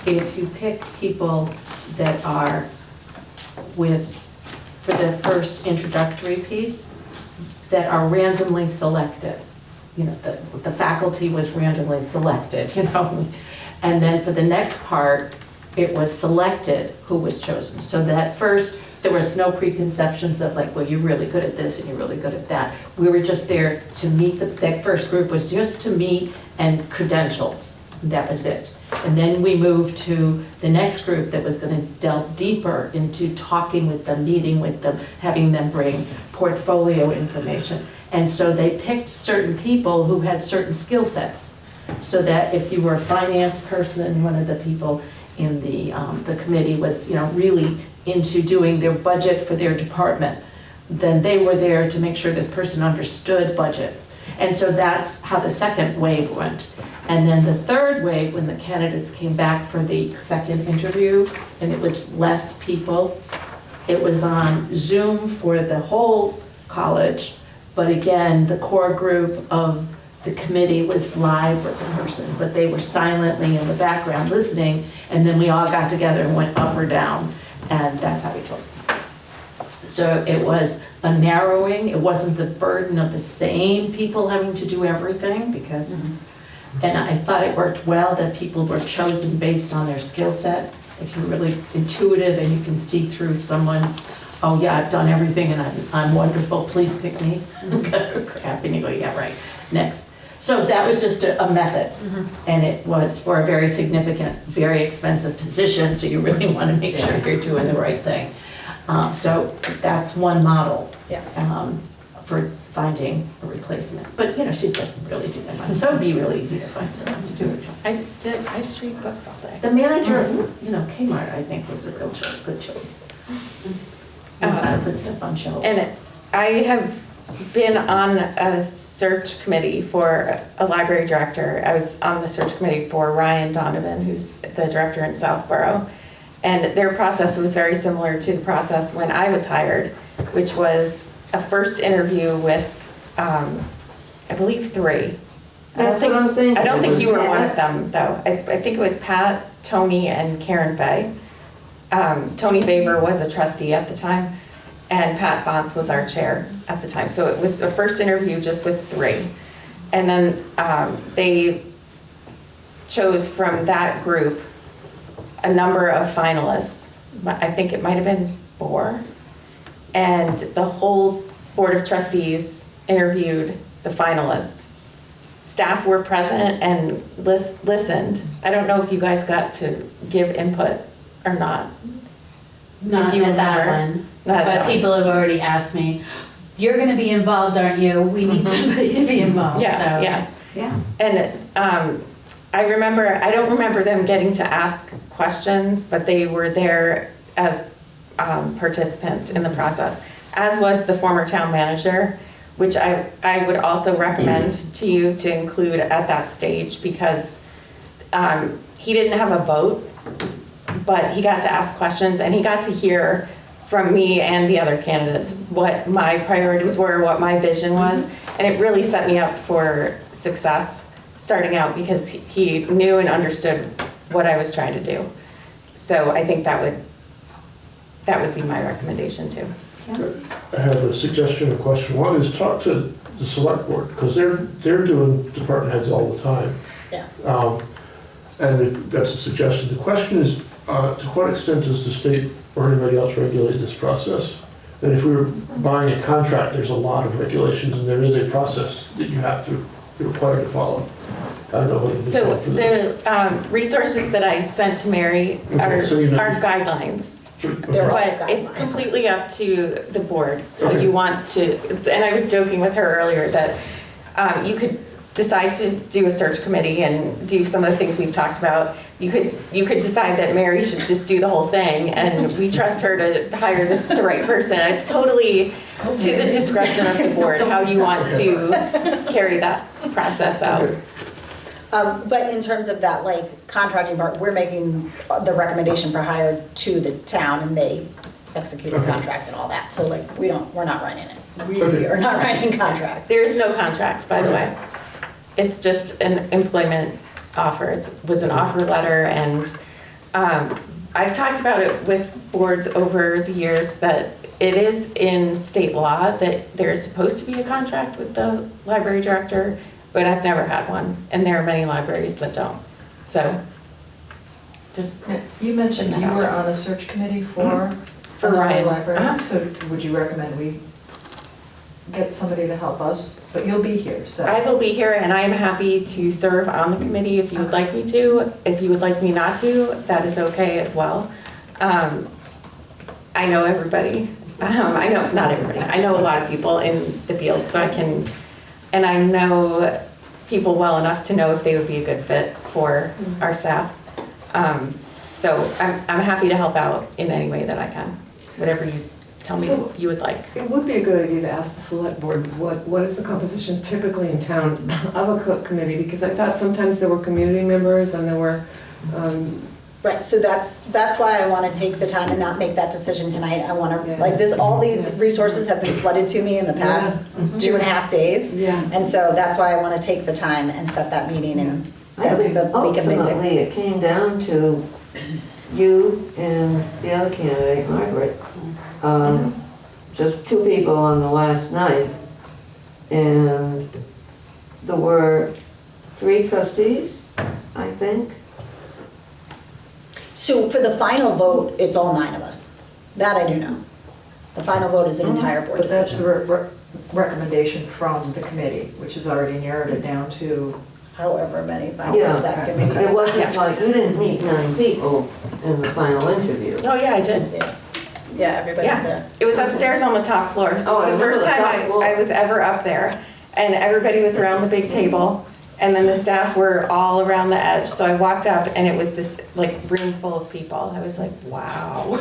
if you pick people that are for the first introductory piece, that are randomly selected, the faculty was randomly selected, and then for the next part, it was selected who was chosen. So that first There was no preconceptions of like, well, you're really good at this and you're really good at that. We were just there to meet, that first group was just to meet and credentials. That was it. And then we moved to the next group that was going to delve deeper into talking with them, meeting with them, having them bring portfolio information. And so they picked certain people who had certain skill sets. So that if you were a finance person, one of the people in the committee was, really into doing their budget for their department, then they were there to make sure this person understood budgets. And so that's how the second wave went. And then the third wave, when the candidates came back for the second interview, and it was less people, it was on Zoom for the whole college, but again, the core group of the committee was live with the person, but they were silently in the background listening, and then we all got together and went up or down, and that's how we chose them. So it was a narrowing, it wasn't the burden of the same people having to do everything, because, and I thought it worked well that people were chosen based on their skill set. If you're really intuitive and you can see through someone's, oh yeah, I've done everything and I'm wonderful, please pick me, crap, and you go, yeah, right, next. So that was just a method, and it was for a very significant, very expensive position, so you really want to make sure you're doing the right thing. So that's one model for finding a replacement. But, she's doesn't really do that much, so it'd be really easy to find someone to do her job. I just read books all day. The manager, Kmart, I think, was a real good choice. And so I put stuff on shelves. And I have been on a search committee for a library director. I was on the search committee for Ryan Donovan, who's the director in Southborough. And their process was very similar to the process when I was hired, which was a first interview with, I believe 3. That's what I'm thinking. I don't think you were one of them, though. I think it was Pat, Tony, and Karen Bay. Tony Baber was a trustee at the time, and Pat Bonds was our chair at the time. So it was a first interview just with 3. And then they chose from that group a number of finalists. I think it might have been 4. And the whole board of trustees interviewed the finalists. Staff were present and listened. I don't know if you guys got to give input or not. Not If you at that remember. one, Not at that but one. people have already asked me, you're gonna be involved, aren't you? We need somebody to be involved, Yeah, so. yeah. Yeah. And I don't remember them getting to ask questions, but they were there as participants in the process, as was the former town manager, which I would also recommend to you to include at that stage, because he didn't have a vote, but he got to ask questions and he got to hear from me and the other candidates what my priorities were, what my vision was, and it really set me up for success starting out, because he knew and understood what I was trying to do. So I think that would be my recommendation too. I have a suggestion or question. One is talk to the select board, because they're doing department heads all the time. Yeah. And that's a suggestion. The question is, to what extent does the state or anybody else regulate this process? And if we were buying a contract, there's a lot of regulations, and there is a process that you're required to follow. I don't know whether this So one for this. the resources that I sent to Mary Okay, so you know- are guidelines. They're all But it's guidelines. completely up to the board, how Okay. you want to, and I was joking with her earlier that you could decide to do a search committee and do some of the things we've talked about. You could decide that Mary should just do the whole thing, and we trust her to hire the right person. It's totally to the discretion of the board, how you want to carry that process out. Okay. But in terms of that, like, contracting part, we're making the recommendation for hire to the town, and they execute the Okay. contract and all that. So like, we're not writing it. We Okay. are not writing contracts. There is no contract, by the way. It's just an employment offer. It was an offer letter, and I've talked about it with boards over the years that it is in state law that there is supposed to be a contract with the library director, but I've never had one, and there are many libraries that don't. So, just, You mentioned you were on a search committee for? For the Ryan. library? Uh-huh. So would you recommend we get somebody to help us? But you'll be here, so. I will be here and I am happy to serve on the committee if you would like me to. If you would like me not to, that is okay as well. I know everybody. I know, not everybody. I know a lot of people in the field, so and I know people well enough to know if they would be a good fit for our staff. So I'm happy to help out in any way that I can, whatever you tell me So- you would like. It would be a good idea to ask the select board, what is the composition typically in town of a cook committee? Because I thought sometimes there were community members and there were, Right, so that's why I want to take the time and not make that decision tonight. I want to, Yeah. like this, all these Yeah. resources have been flooded to me in the past Yeah. 2.5 days. Yeah. And so that's why I want to take the time and set that meeting in I the think week of May 6th. ultimately it came down to you and the other candidate, Margaret. Just two people on the last night. And there were 3 trustees, I think. So for the final vote, it's all 9 of us. That I do know. The final vote is an entire board But that's decision. the recommendation from the committee, which has already narrowed it down to, However many Yeah. finalists that committee It is. wasn't like, you didn't meet 9 people in the final interview. Oh, yeah, I did. Yeah, everybody's Yeah, there. it was upstairs on the top floor. So Oh, I it's the remember first the time top floor. I was ever up there. And everybody was around the big table. And then the staff were all around the edge. So I walked up and it was this like room full of people. I was like, wow.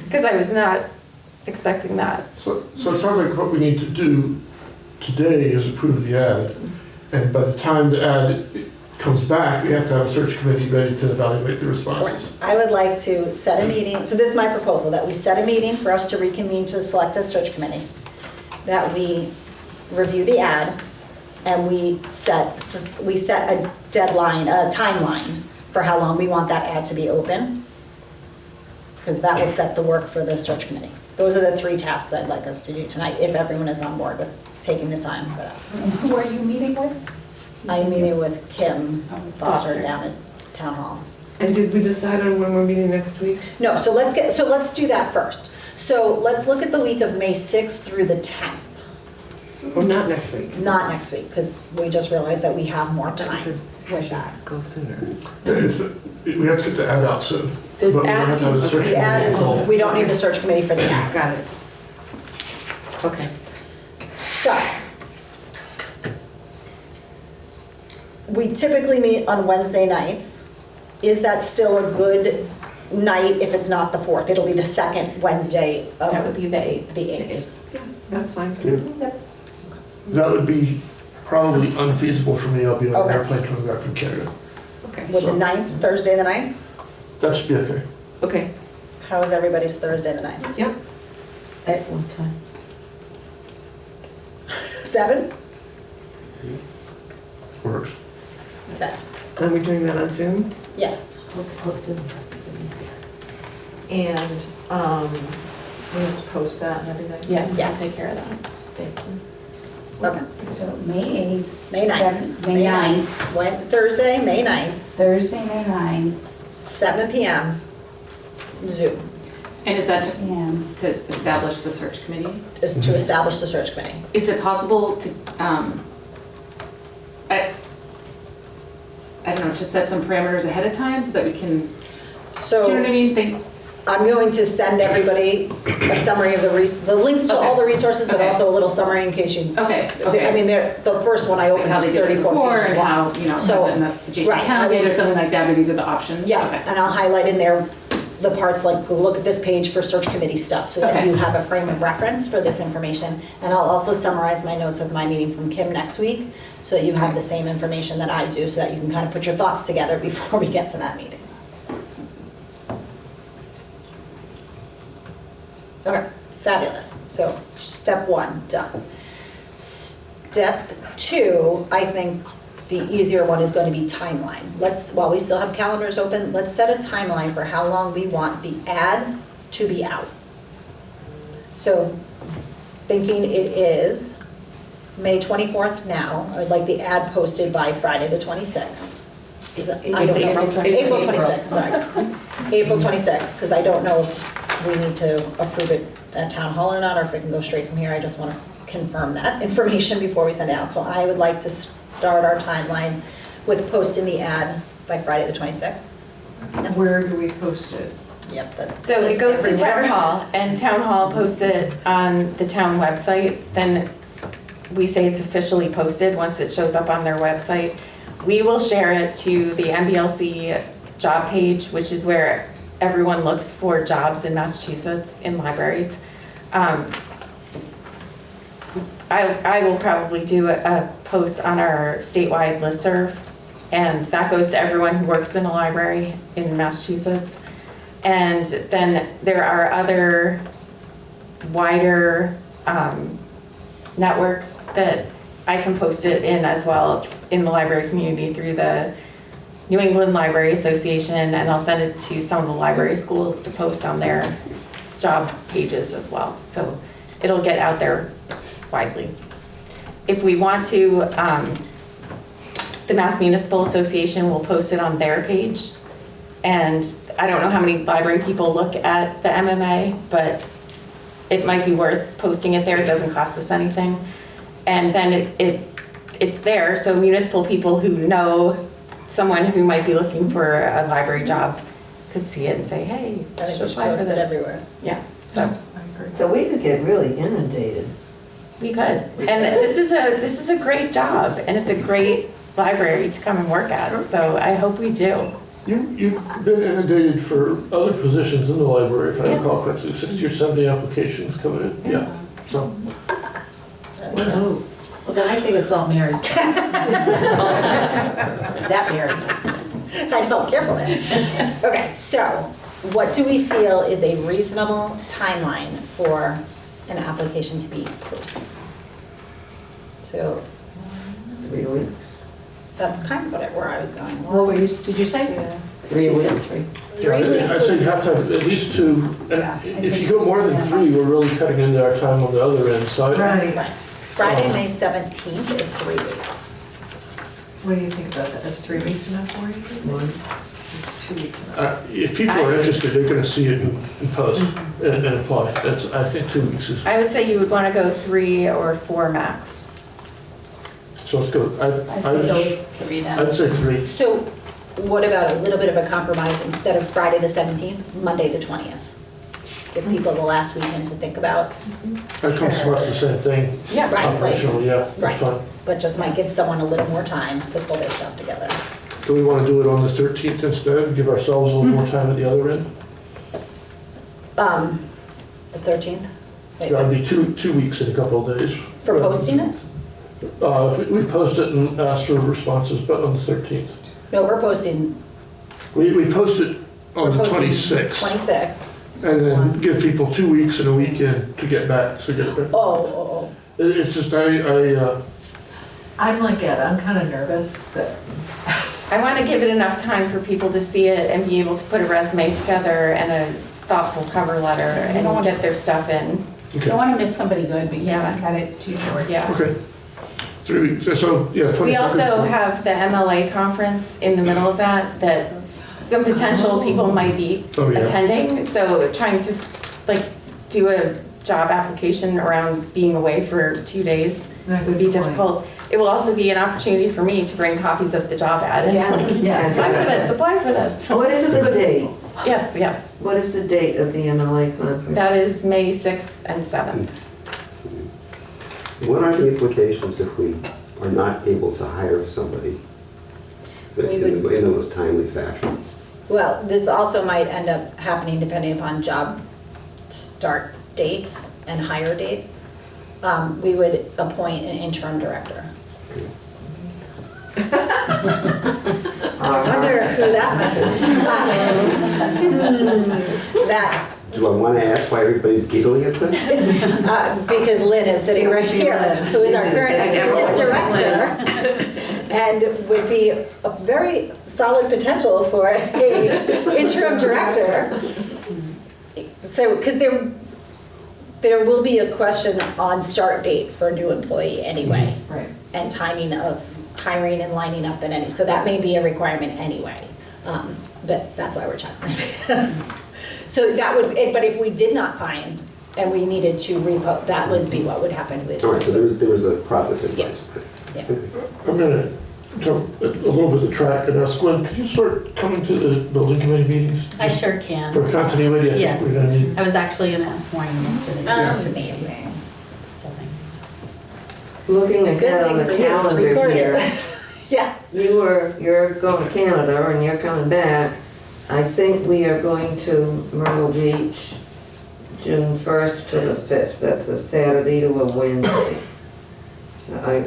Because I was not expecting that. So it sounds like what we need to do today is approve the ad. And by the time the ad comes back, we have to have a search committee ready to evaluate the responses. I would like to set a meeting, so this is my proposal, that we set a meeting for us to reconvene to select a search committee. That we review the ad and we set a deadline, a timeline for how long we want that ad to be open. Because that will set the work for the search committee. Those are the 3 tasks I'd like us to do tonight, if everyone is on board with taking the time for that. And who are you meeting with? I'm meeting with Kim Foster Foster. down at Town Hall. and did we decide on when we're meeting next week? No, so let's do that first. So let's look at the week of May 6th through the 10th. Or not next week? Not next week, because we just realized that we have more time with that. Go sooner. We have to get the ad out soon. The But we ad- have to have a search The ad, committee involved. we don't need the search committee for the ad. Got it. Okay. So, we typically meet on Wednesday nights. Is that still a good night if it's not the 4th? It'll be the second Wednesday That would of be the 8th. the 8th. That's fine. That would be probably unfeasible for me. I'll be on an Okay. airplane coming back from Canada. Okay. With the 9th, Thursday the 9th? That should be okay. Okay. How is everybody's Thursday the 9th? Yep. At one time. 7? Works. Okay. Are we doing that on Zoom? Yes. and we have to post that and everything? Yes, I'll Yes. take care of that. Thank you. Okay. So May 8th, May 9th. 7th, May 9th, Thursday, May 9th, Thursday, May 9th, 7 PM, Zoom, And is that and to establish the search committee? is to establish the search committee. Is it possible to, I don't know, to set some parameters ahead of time so that we can, do you know what I So mean? Think, I'm going to send everybody a summary of the links to all the resources, but Okay. also a little summary in case you, okay, I okay. mean, the first one I opened How was they did it 34 before pages and long. how, you know, So, have it in the adjacent right, town I gate or mean- something like that, or these are the options? Yeah, Okay. and I'll highlight in there the parts like, look at this page for search committee stuff, so that Okay. you have a frame of reference for this information. And I'll also summarize my notes with my meeting from Kim next week, so that you have the same information that I do, so that you can kind of put your thoughts together before we get to that meeting. Okay, fabulous. So step 1, done. Step 2, I think the easier one is going to be timeline. While we still have calendars open, let's set a timeline for how long we want the ad to be out. So thinking it is May 24th now, I'd like the ad posted by Friday the 26th. I don't know. It's April April. 26th, sorry. April 26th, because I don't know if we need to approve it at town hall or not, or if it can go straight from here. I just want to confirm that information before we send it out. So I would like to start our timeline with posting the ad by Friday the 26th. Where do we post it? Yep, that's. So it goes to everywhere. town hall, and town hall posts it on the town website. Then we say it's officially posted once it shows up on their website. We will share it to the MBLC job page, which is where everyone looks for jobs in Massachusetts in libraries. I will probably do a post on our statewide listserv, and that goes to everyone who works in a library in Massachusetts. And then there are other wider networks that I can post it in as well in the library community through the New England Library Association, and I'll send it to some of the library schools to post on their job pages as well. So it'll get out there widely. If we want to, the Mass Municipal Association will post it on their page. And I don't know how many library people look at the MMA, but it might be worth posting it there. It doesn't cost us anything. And then it's there, so municipal people who know someone who might be looking for a library job could see it and say, hey, I think we should apply for post it this. everywhere. Yeah, so I agree. So we could get really inundated. we could. And this is a great job, and it's a great library to come and work at, so I hope we do. You've been inundated for other positions in the library, if I Yeah. recall correctly, 60 or 70 applications coming in, yeah, so. Oh, well, then I think it's all Mary's. That Mary. I know, careful there. Okay, so what do we feel is a reasonable timeline for an application to be posted? So 3 weeks. that's kind of where I was going. What did you say? 3 weeks. Yeah, I'd say you have to have at least 2, Yeah, and if you go more than 3, we're really cutting into our time on the other end, so. Right. Friday, May 17th is 3 weeks. What do you think about that? Is 3 weeks enough for you? 2 weeks enough? If people are interested, they're gonna see it in post and apply. That's, I think 2 weeks is, I would say you would want to go 3 or 4 max. so let's go, I'd say 3. So what about a little bit of a compromise instead of Friday the 17th, Monday the 20th? Give people the last weekend to think about. That comes to us the same thing. Yeah, right, like- Operationally, yeah, Right, that's fine. but just might give someone a little more time to pull their stuff together. Do we wanna do it on the 13th instead, give ourselves a little more time at the other end? The 13th? Wait, That'd be 2 weeks in a couple of days. for posting it? We post it and ask for responses, but on the 13th. No, we're posting. We post it on the we're posting 26th, 26th. and then give people 2 weeks and a weekend to get back, so get it back. Oh. It's just, I'm like Ed, I'm kind of nervous that, I want to give it enough time for people to see it and be able to put a resume together and a thoughtful cover letter and get their stuff in. You okay, don't want to miss somebody good, but you Yeah. can't cut it too short. Yeah. okay. 3 weeks, so, yeah, 23rd. We also have the MLA conference in the middle of that some potential people might be Oh, yeah. attending. So trying to do a job application around being away for 2 days would be difficult. It will also be an opportunity for me to bring copies of the job ad and apply for this. What is the date? Yes. What is the date of the MLA conference? That is May 6th and 7th. What are the implications if we are not able to hire somebody in the most timely fashion? Well, this also might end up happening depending upon job start dates and hire dates. We would appoint an interim director. I wonder who that might be. That, Do I want to ask why everybody's giggling at this? because Lynn is sitting right here, who is our current assistant director, and would be a very solid potential for an interim director. So, because there will be a question on start date for a new employee anyway, right. and timing of hiring and lining up and so that may be a requirement anyway. But that's why we're checking. So that would, but if we did not find and we needed to revote, that would be what would happen with. All right, so there was a process in Yeah. place. Yeah. I'm gonna jump a little bit the track and ask Gwen, could you start coming to the building committee meetings? I sure can. For continuity, I think we're gonna need. I was actually gonna ask Maureen yesterday. Amazing. Still think. Looking ahead on the Good thing for you, it's calendar recorded. here, Yes. you're going to Canada and you're coming back. I think we are going to Myrtle Beach June 1st to the 5th. That's a Saturday to a Wednesday. So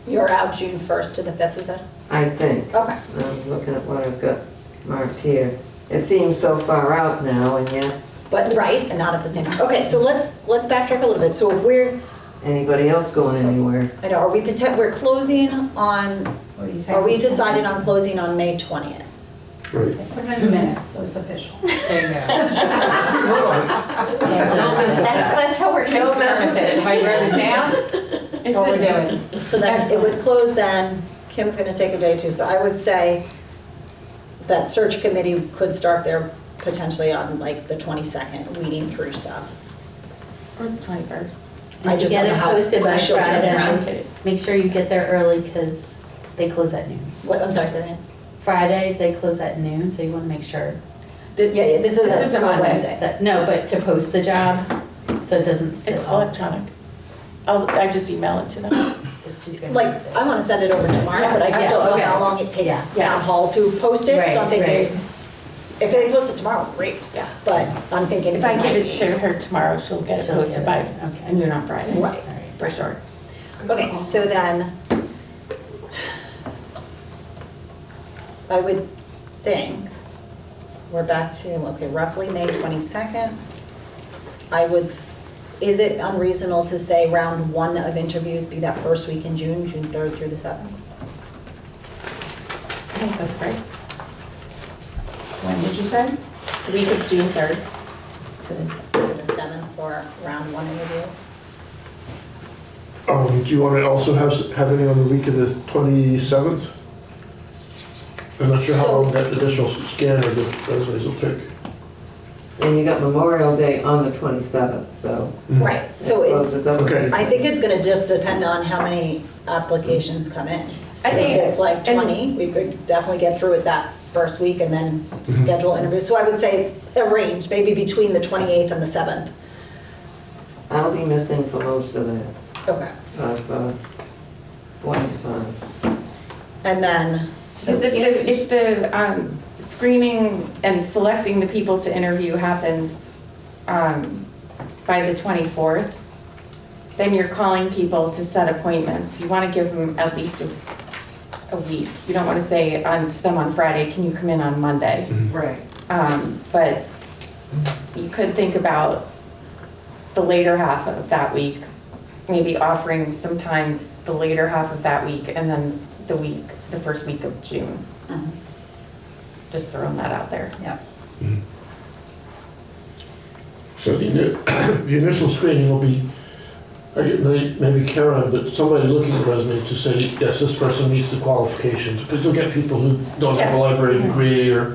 You're out June 1st to the 5th, you said? I think. Okay. I'm looking at what I've got marked here. It seems so far out now, and yet But, right, and not at the same time. Okay, so let's backtrack a little bit. So if we're, anybody else going anywhere? I know, are we, we're closing on, What do you say? are we decided on closing on May 20th? Right. Put it in the minutes, so it's official. There you go. Hold on. That's how we're conservative. If I wrote it down, that's what we're doing. So then it would close then, Kim's gonna take a day too, so I would say that search committee could start there potentially on like the 22nd, weeding through stuff. Or the 21st. I just Get don't know it how posted by she'll turn it around. Friday. Make sure you get there early because they close at noon. What, I'm sorry, say that again? Fridays, they close at noon, so you want to make sure Yeah, this is a a Monday. Wednesday. that, no, but to post the job, so it doesn't sit It's all- electronic. I just email it to them. if she's gonna- Like, I wanna send it over tomorrow, but I just Yeah, don't know okay. how long it takes Yeah. town hall to post it, so I'm Right, thinking, if they post it tomorrow, great. Yeah. But I'm thinking. If I might give it be- to her tomorrow, she'll get it She'll posted by get it. Okay. noon on Friday. Right. All right. For sure. Okay, so then, I would think, we're back to, okay, roughly May 22nd. I would, is it unreasonable to say round one of interviews be that first week in June, June 3rd through the 7th? I think that's right. When did you say? The week of June 3rd. To the 7th for round one interviews? Do you want to also have any on the week of the 27th? I'm not sure how So- long that initial scan of the resumes will take. And you got Memorial Day on the 27th, so. Right, so it it's, closes up. Okay. I think it's gonna just depend on how many applications come in. I think- If it's like and- 20, we could definitely get through it that first week and then schedule interviews. So I would say a range, maybe between the 28th and the 7th. I'll be missing for most of that, Okay. of 1 to 5. And then, Because if the screening and selecting the people to interview happens by the 24th, then you're calling people to set appointments. You want to give them at least a week. You don't want to say to them on Friday, can you come in on Monday? Right. But you could think about the later half of that week, maybe offering sometimes the later half of that week and then the first week of June. Just throwing that out there. yeah. So the initial screening will be, maybe Karen, but somebody looking at resumes to say, yes, this person meets the qualifications. Because you'll get people who don't have a library degree or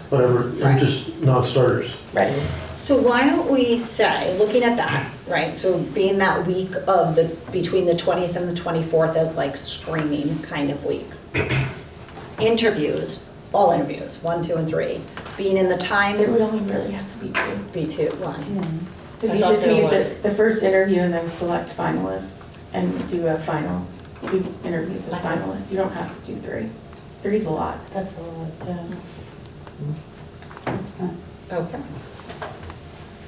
whatever, and just non-starters. Right. So why don't we say, looking at that, right, so being that week of between the 20th and the 24th as like screening kind of week. Interviews, all interviews, 1, 2, and 3, being in the It time, would only really have to be two. B2, why? Because I you thought just there need was. the first interview and then select finalists and do interviews with finalists. You don't have to do 3. 3's a lot. That's a lot, yeah. Okay.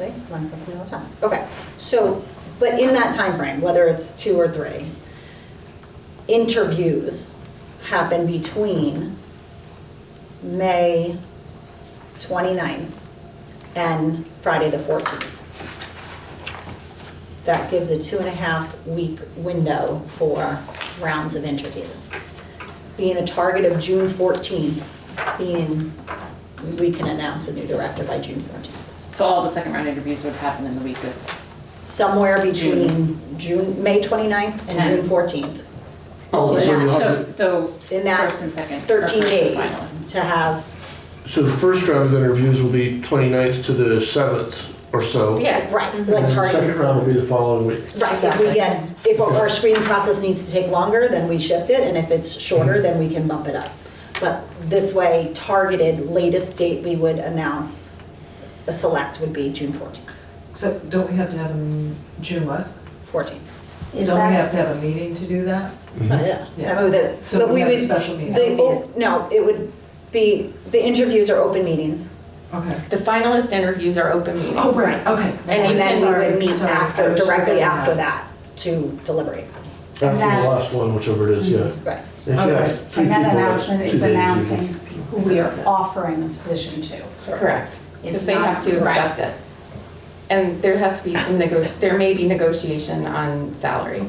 Okay, one second at a time. Okay, so, but in that time frame, whether it's 2 or 3, interviews happen between May 29th and Friday the 14th. That gives a 2.5-week window for rounds of interviews. Being a target of June 14th, we can announce a new director by June 14th. So all the second round interviews would happen in the week of, Somewhere between May 29th and Ten. June 14th. Oh, so you'll have, so In that first and second. 13 are days finalists. to have, So the first round of interviews will be 29th to the 7th or so. Yeah, Right, And like then the target. second round will be the following week. Right, if we get, if our screening process needs to take longer, then we shift it, and if it's shorter, then we can bump it up. But this way, targeted, latest date we would announce, the select would be June 14th. So don't we have to have June what? 14th. Don't we have to have a meeting to do that? Yeah. Yeah. I mean, So but we we have a would, special meeting? no, it would be, the interviews are open meetings. Okay. the finalist interviews are open meetings. Oh, right, okay. And then we Sorry, would meet sorry, I after, was directly forgetting after that to deliberate. After the that's- last one, whichever it is, yeah. Right. If you have three And that people, that's announcement 2 is days announcing usually. who we are offering a position to. Correct, because It's they not- have to right. accept it. And there has to be some there may be negotiation on salary.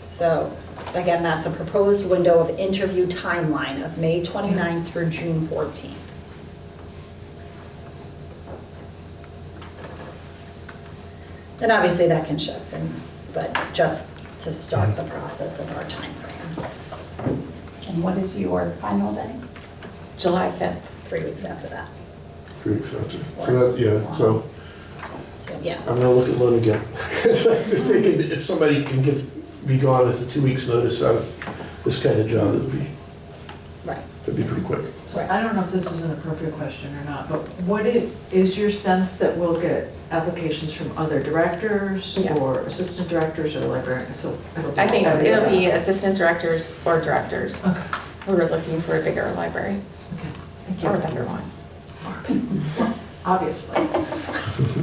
So, again, that's a proposed window of interview timeline of May 29th through June 14th. And obviously that can shift, but just to start the process of our timeframe, And what is your final day? July 5th. 3 weeks after that. 3 weeks after. So that, yeah, so So, yeah, I'm gonna look at Lynn again. Just thinking if somebody can be gone with a 2 weeks notice out of this kind of job, right. that'd be pretty quick. So I don't know if this is an appropriate question or not, but is your sense that we'll get applications from other directors Yeah. or assistant directors or librarians? So it'll be I think everybody. it'll be assistant directors or directors. Okay, We're looking for a bigger library, okay, thank or a you. better one. Obviously.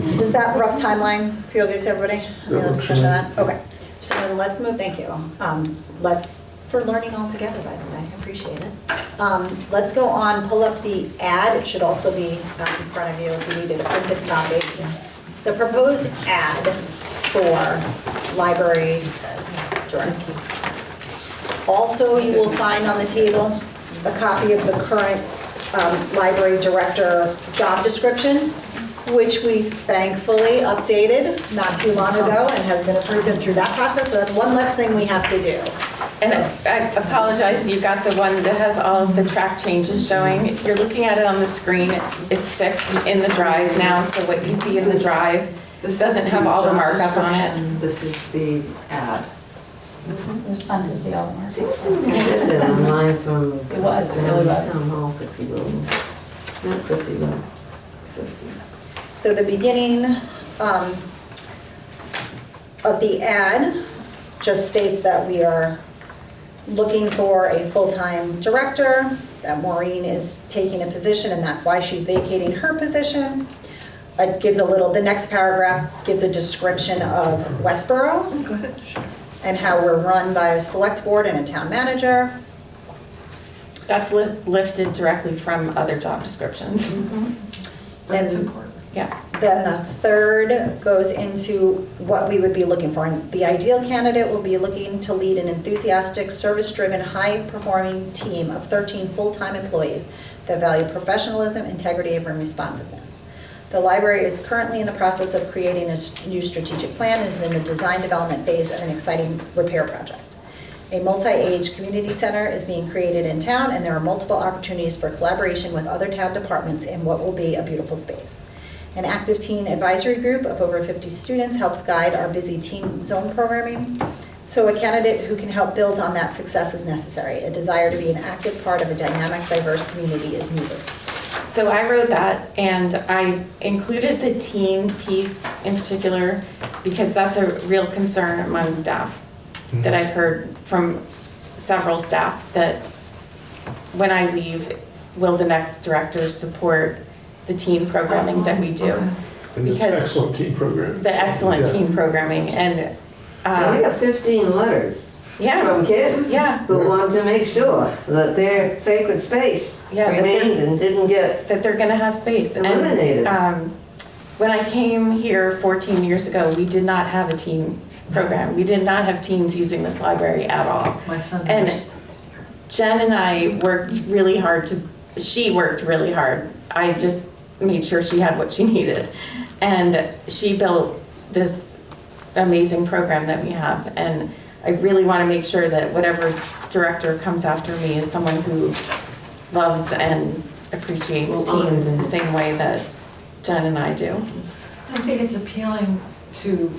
So does that rough timeline feel good to everybody? Any other works for discussion me. on that? Okay, so then let's move, thank you. For learning all together, by the way, I appreciate it. Let's go on, pull up the ad, it should also be in front of you if you needed a printed copy. The proposed ad for library director. Also, you will find on the table a copy of the current library director job description, which we thankfully updated not too long ago and has been approved and through that process. So that's one less thing we have to do. And I apologize, you got the one that has all of the track changes showing. If you're looking at it on the screen, it's fixed in the drive now, so what you see in the drive This doesn't is have all the job markup on it. description. This is the ad. It was fun to see all the markups. I did it online from. It was, it really was. Town Hall, Christie Building. Not Christie, but. So the beginning of the ad just states that we are looking for a full-time director, that Maureen is taking a position and that's why she's vacating her position. It gives the next paragraph gives a description of Westborough Go ahead, sure. and how we're run by a select board and a town manager. That's lifted directly from other job descriptions. That's And- important. Yeah. Then the third goes into what we would be looking for. And the ideal candidate will be looking to lead an enthusiastic, service-driven, high-performing team of 13 full-time employees that value professionalism, integrity, and responsiveness. The library is currently in the process of creating a new strategic plan and is in the design development phase of an exciting repair project. A multi-age community center is being created in town, and there are multiple opportunities for collaboration with other town departments in what will be a beautiful space. An active teen advisory group of over 50 students helps guide our busy teen zone programming. So a candidate who can help build on that success is necessary. A desire to be an active part of a dynamic, diverse community is needed. So I wrote that, and I included the teen piece in particular because that's a real concern among staff that I've heard from several staff, that when I leave, will the next director support the teen programming that we do? And the Because excellent team program. the excellent Yeah. teen programming, and I got 15 letters yeah, from kids yeah, who want to make sure that their sacred space Yeah, that remained and didn't get, that they're gonna have space. Eliminated. And when I came here 14 years ago, we did not have a teen program. We did not have teens using this library at all. My son And knows. Jen and I worked really hard she worked really hard. I just made sure she had what she needed. And she built this amazing program that we have. And I really want to make sure that whatever director comes after me is someone who loves and appreciates Well, teens honor the them. same way that Jen and I do. I think it's appealing to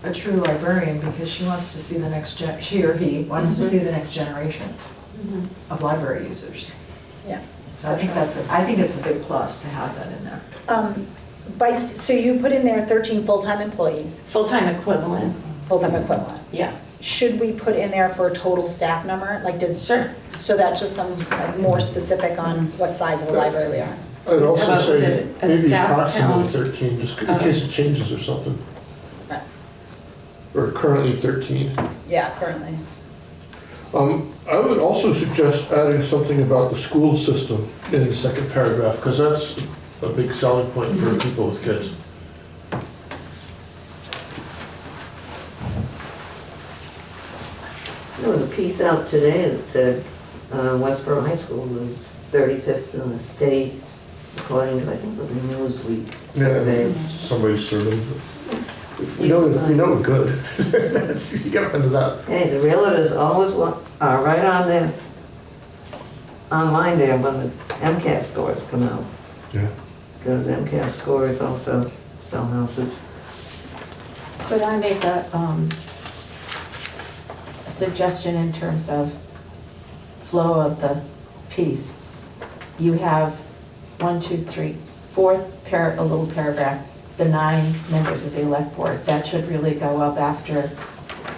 a true librarian because she wants to see the next she or he wants to see the next generation of library users. Yeah. So I think it's a big plus to have that in there. So you put in there 13 full-time employees, Full-time equivalent, full-time equivalent. yeah. Should we put in there for a total staff number? Like Sure. so that just sounds like more specific on what size of a library we are. I'd How also about say a maybe staff approximately count? 13, just in Okay. case it changes or something. Right. Or currently 13. Yeah, currently. I would also suggest adding something about the school system in the second paragraph, because that's a big selling point for people with kids. There was a piece out today that said Westborough High School was 35th in the state, according to, I think it was a Newsweek survey. Somebody's serving. We know we're good. You get up into that. Hey, the realtors always are right on there, online there when the MCAS scores come out. Yeah. Because MCAS scores also sell houses. Could I make a suggestion in terms of flow of the piece? You have 1, 2, 3, fourth a little paragraph, the 9 members of the elect board. That should really go up after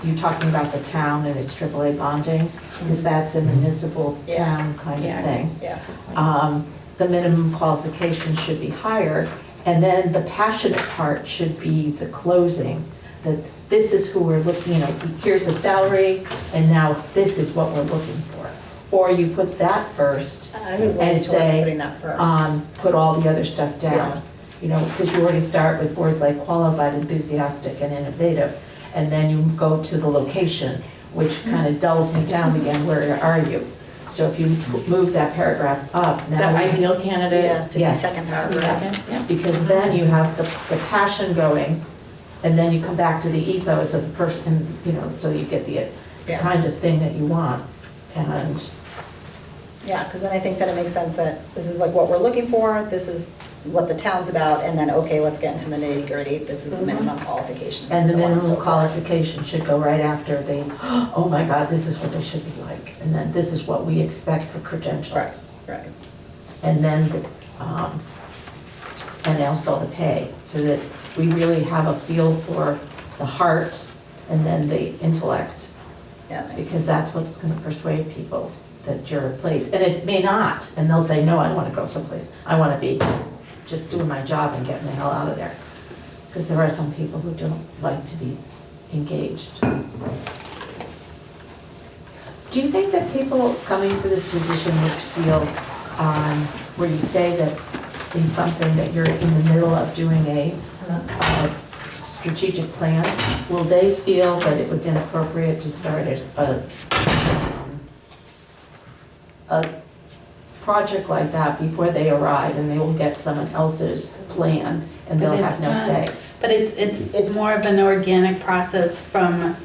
you talking about the town and its AAA bonding, because that's a municipal Yeah. town kind of thing. Yeah. The minimum qualification should be higher, and then the passionate part should be the closing, that this is who we're looking, here's the salary, and now this is what we're looking for. Or you put that first I was leaning and towards say, putting that first. put all the other stuff down. Because you already start with words like qualified, enthusiastic, and innovative, and then you go to the location, which kind of dulls me down again, where are you? So if you move that paragraph up, The now. ideal candidate. Yeah, to be Yes. second To be paragraph. second, yeah. Because then you have the passion going, and then you come back to the ethos of the person, so you get the Yeah. kind of thing that you want. And Yeah, because then I think that it makes sense that this is like what we're looking for, this is what the town's about, and then, okay, let's get into the nitty gritty, this is the minimum qualifications And and the so on and minimum so forth. qualification should go right after they, oh my God, this is what they should be like. And then this is what we expect for credentials. Right. And then, and also the pay, so that we really have a feel for the heart and then the intellect. Yeah, makes sense. Because that's what's gonna persuade people that you're a place. And it may not, and they'll say, no, I don't wanna go someplace. I wanna be just doing my job and getting the hell out of there. Because there are some people who don't like to be engaged. Do you think that people coming for this position would feel, where you say that in something that you're in the middle of doing a strategic plan, will they feel that it was inappropriate to start a project like that before they arrive, and they will get someone else's plan and they'll But have it's no not. say? But it's more of an organic process from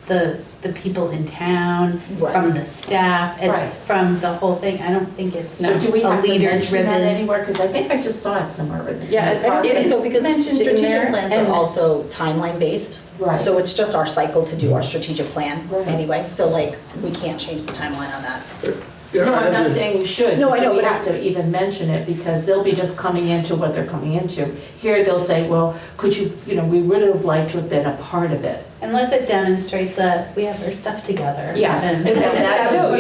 the people in town, Right. from the staff, Right. it's from the whole thing. I don't think it's So do we a have to leader mention that driven. anywhere? Because I think I just saw it somewhere. in the Yeah, it process. is So because mentioned in strategic there, plans and- are also timeline based. Right. So it's just our cycle to do our strategic plan Right. anyway, so like, we can't change the timeline on that. Yeah, No, I I'm had not to- saying you should. No, I know, We but have to even mention it because they'll be just coming into what they're coming into. Here, they'll say, well, could you, we would have liked to have been a part of it. Unless it demonstrates that we have our stuff together. Yes. then- And that too, so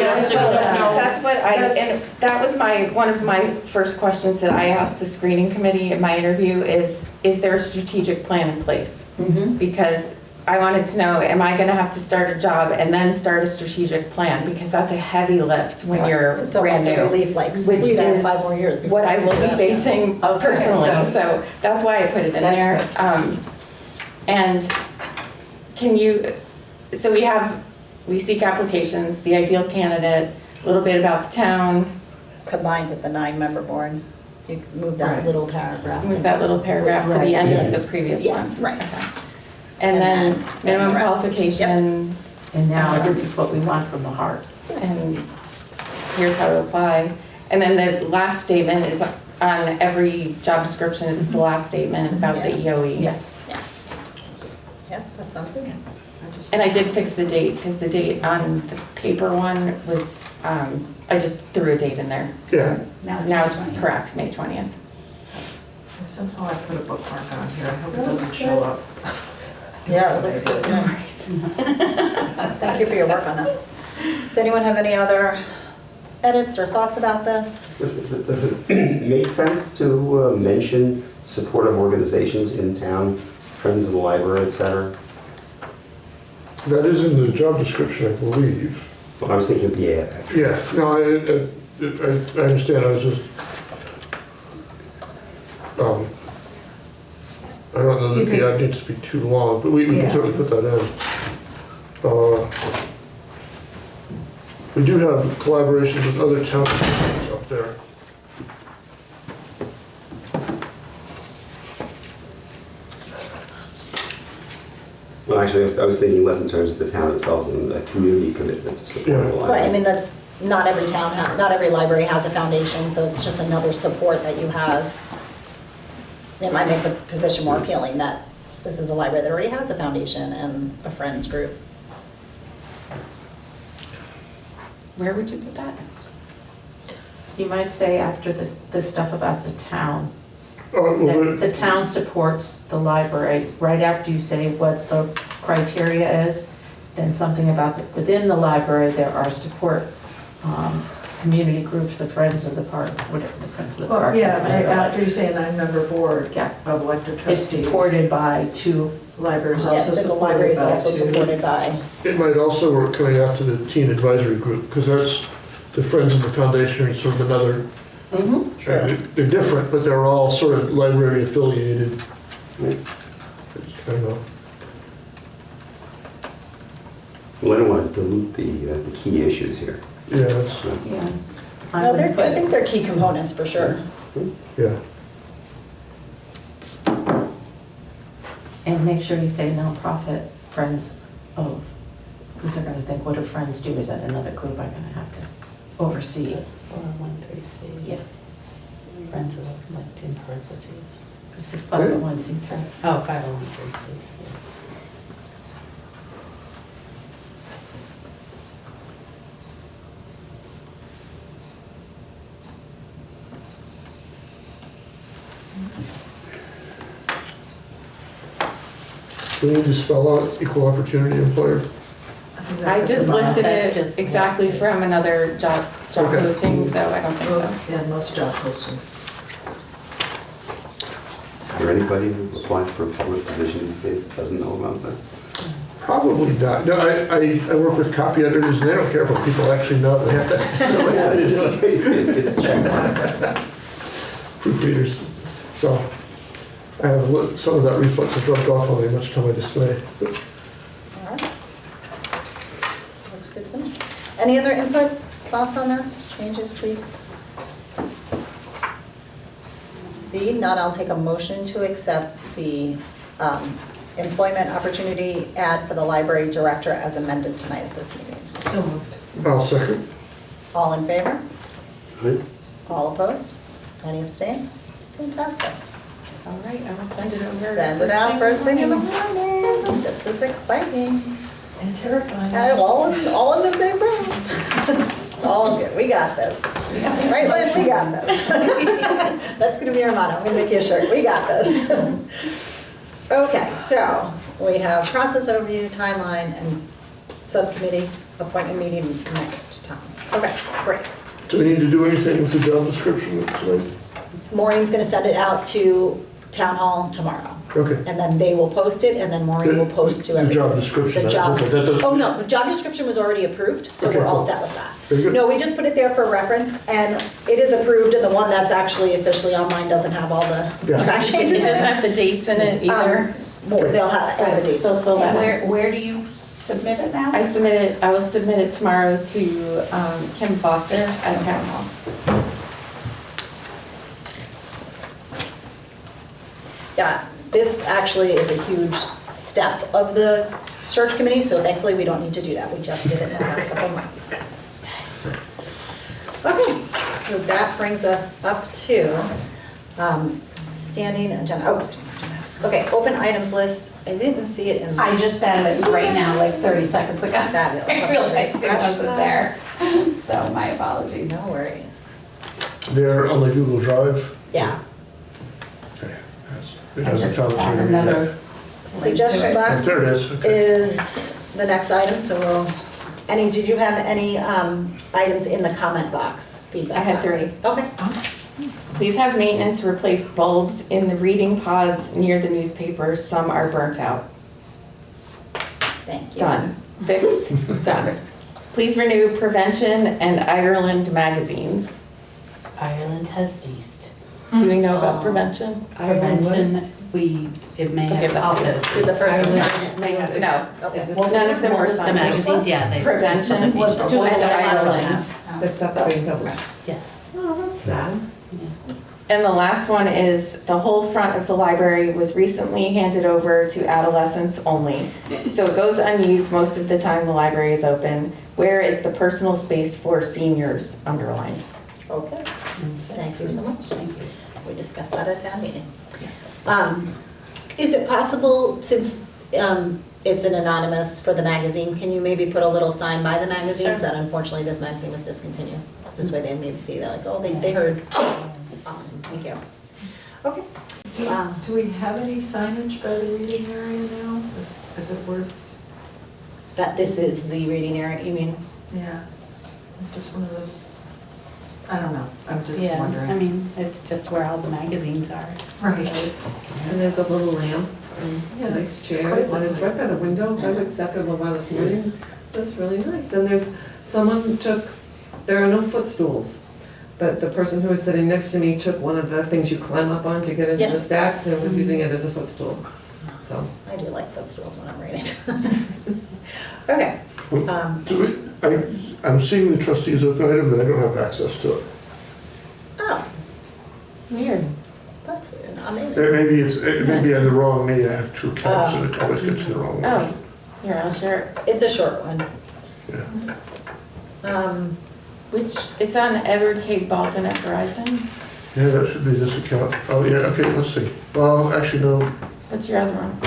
That's what and that was one of my first questions that I asked the screening committee in my interview is there a strategic plan in place? Mhm. Because I wanted to know, am I gonna have to start a job and then start a strategic plan? Because that's a heavy lift when you're It's brand almost a new. relief, like, Which we got is 5 more years. before What I we will do be that. facing Okay, personally, so- so that's why I put it in That's there. fair. And so we seek applications, the ideal candidate, a little bit about the town, Combined with the 9-member board, you move that Right. little paragraph. move that little paragraph to the end of the previous Yeah, one. right. And then then minimum the rest is- qualifications. And now this is what we want from the heart. And here's how to apply. And then the last statement is on every job description, it's the last statement about the EOE. Yes. Yeah, that sounds good. And I did fix the date, because the date on the paper one was, I just threw a date in there. Yeah, Now it's correct, May 20th. Somehow I put a bookmark on here, I hope it doesn't show up. Yeah, it looks good to me. Thank you for your work on that. Does anyone have any other edits or thoughts about this? Does it make sense to mention supportive organizations in town, Friends of the Library, et cetera? that is in the job description, I believe. Well, I was thinking of the ad, actually. Yeah, no, I understand, I was just, I don't know that the ad needs to be too long, but we can Yeah. certainly put that in. We do have collaborations with other town departments up there. Well, actually, I was thinking less in terms of the town itself and the community commitment to support the Yeah. library. Right, I mean, that's, not every town, not every library has a foundation, so it's just another support that you have. It might make the position more appealing that this is a library that already has a foundation and a friends group. Where would you put that? You might say after the stuff about the town, Well, that the town supports the library, right after you say what the criteria is, then something about within the library, there are support community groups, the Friends of the Park, whatever, the Friends of the Well, Park. yeah, is maybe after you say a 9-member board Yeah. of elected It's trustees. supported by two, Libraries Yes, also and the library is supported by also two. supported by, it might also work coming out to the teen advisory group, because that's, the Friends of the Foundation are sort of another, they're different, but they're all sort of library affiliated. I don't know. Well, I don't want to dilute the key issues here. Yeah, that's, yeah. no, I think they're key components for sure. yeah. And make sure you say nonprofit Friends of, because they're gonna think, what do Friends do? Is that another group I'm gonna have to oversee? 401(c)(3). Yeah. Friends of, like, in parentheses. It's the 501(c)(3). Oh, 501(c)(3). Do we need to spell out equal opportunity employer? think I that's just at the lifted bottom. That's it just- exactly from another job Okay. posting, so I don't think so. Yeah, most job postings. Is there anybody who applies for a public position these days that doesn't know about that? Probably not. No, I work with copy editors, and they don't care if people actually know they have to. It's a check mark. Proofreaders. So I have some of that reflex has rubbed off on me, much to my dismay. All right. Looks good to me. Any other input, thoughts on this, changes, tweaks? See, none, I'll take a motion to accept the employment opportunity ad for the library director as amended tonight at this meeting. So moved. I'll second. All in favor? Right? All opposed? Any abstain? Fantastic. All right, I will send it over. Send it out first thing in the morning. This is exciting. And terrifying. All in the same room. It's all good. We got this. Right, Liz? We got this. That's gonna be our motto. I'm gonna make you a shirt. We got this. Okay, so we have process overview, timeline, and subcommittee appointment meeting next time. Okay, great. Do we need to do anything with the job description tonight? Maureen's gonna send it out to town hall tomorrow. Okay. And then they will post it, and then Maureen will post to The everyone. job description, The that's job, okay, that doesn't- oh no, the job description was already approved, so Okay, we're all cool. set with that. Very good. No, we just put it there for reference, and it is approved, and the one that's actually officially online doesn't have all the Yeah. track It changes in doesn't it. have the dates in it either. They'll have all the dates. So fill that And in. where do you submit it now? I will submit it tomorrow to Kim Foster at Town Hall. Yeah, this actually is a huge step of the search committee, so thankfully we don't need to do that. We just did it in the last couple of months. Okay, So that brings us up to standing agenda. Okay, open items list. I didn't see it in. I just added it right now, like 30 seconds ago. Fabulous. I realized it wasn't there. So my apologies. No worries. They're on the Google Drive. Yeah. Okay. It I hasn't just found it added yet. another. Suggestion it. box There it is, okay. is the next item, so did you have any items in the comment box? Feedback I had box? 3. Okay. Please have maintenance replace bulbs in the reading pods near the newspapers. Some are burnt out. Thank you. Done. Fixed. Done. Please renew Prevention and Ireland magazines. Ireland has ceased. Do we know about prevention? Prevention, it may Okay, have that's also it. Did the ceased. person Ireland- sign it? May have- No. Okay. Well, None of them were The signed. magazines, yeah, they. Prevention and Ireland. They're separating them. Yes. Oh, that's sad. And the last one is, the whole front of the library was recently handed over to adolescents only. So it goes unused most of the time the library is open. Where is the personal space for seniors underlined? Okay. Thank you so much. Thank you. We discussed that at town meeting. Yes. Is it possible, since it's an anonymous for the magazine, can you maybe put a little sign by the magazines that unfortunately this magazine was discontinued? This way they maybe see, they're like, oh, they heard. Awesome, thank you. Okay. Do we have any signage by the reading area now? Is it worth, That this is the reading area, you mean? yeah, just one of those, I don't know, I'm just Yeah, wondering. I mean, it's just where all the magazines are. Right. So it's- And there's a little lamp and Yeah, nice it's chairs, quite and it's right by the window. I looked at it a little while this morning. That's really nice. And there's, there are no footstools, but the person who was sitting next to me took one of the things you climb up on to get into Yeah. the stacks and was using it as a footstool. So, I do like footstools when I'm reading. Okay. I'm seeing the trustees open item, but I don't have access to it. Oh, Weird. that's weird. I mean, It may be on the wrong me, I have 2 accounts and it always gets to the wrong Oh, one. here, I'll share it. it's a short one. Yeah. Which, it's on Edward K. Baldwin at Verizon. Yeah, that should be this account. Oh, yeah, okay, let's see. Well, actually, no, What's your other one?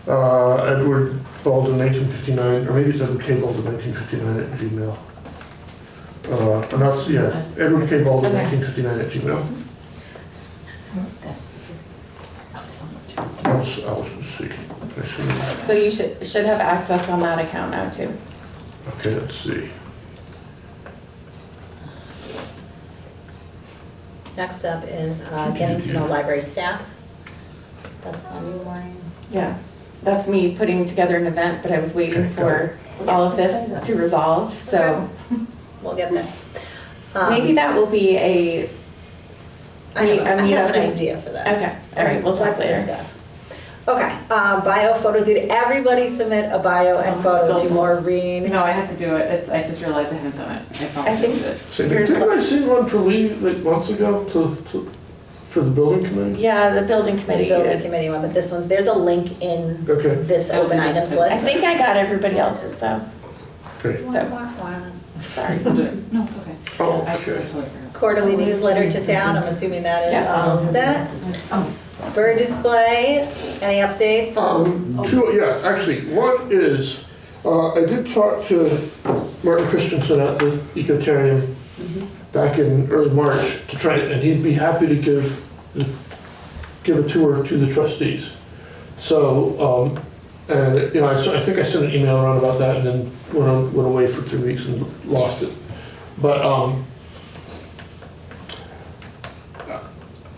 Edward Baldwin 1959, or maybe it's Edward K. Baldwin 1959 at Gmail. And that's, yeah, Edward K. Baldwin Okay. 1959 at Gmail. I'll see. I see. So you should have access on that account now too. Okay, let's see. Next up is getting to know library staff. That's on you, Maureen. Yeah. That's me putting together an event, but I was waiting Okay, got for all of this to resolve, so We'll get there. maybe that will be a, I have meetup. an idea for that. Okay, all right, we'll talk Let's later. discuss. Okay, bio photo. Did everybody submit a bio and photo to Maureen? No, I have to do it. I just realized I haven't done it. I think- Didn't I see one for Lee like months ago for the building committee? Yeah, the building The committee building did. committee one, but this one's, there's a link in Okay, this I'll open do items this. I list. think I got everybody else's though, okay. so, sorry. No, it's okay. Oh, I okay. totally forgot. Quarterly newsletter to town, I'm assuming that is Yeah. all set. Bird display, any updates? Actually, one is, I did talk to Martin Christensen at the Ecotarium back in early March to try, and he'd be happy to give a tour to the trustees. So, and, you know, I think I sent an email around about that and then went away for 2 weeks and lost it. But,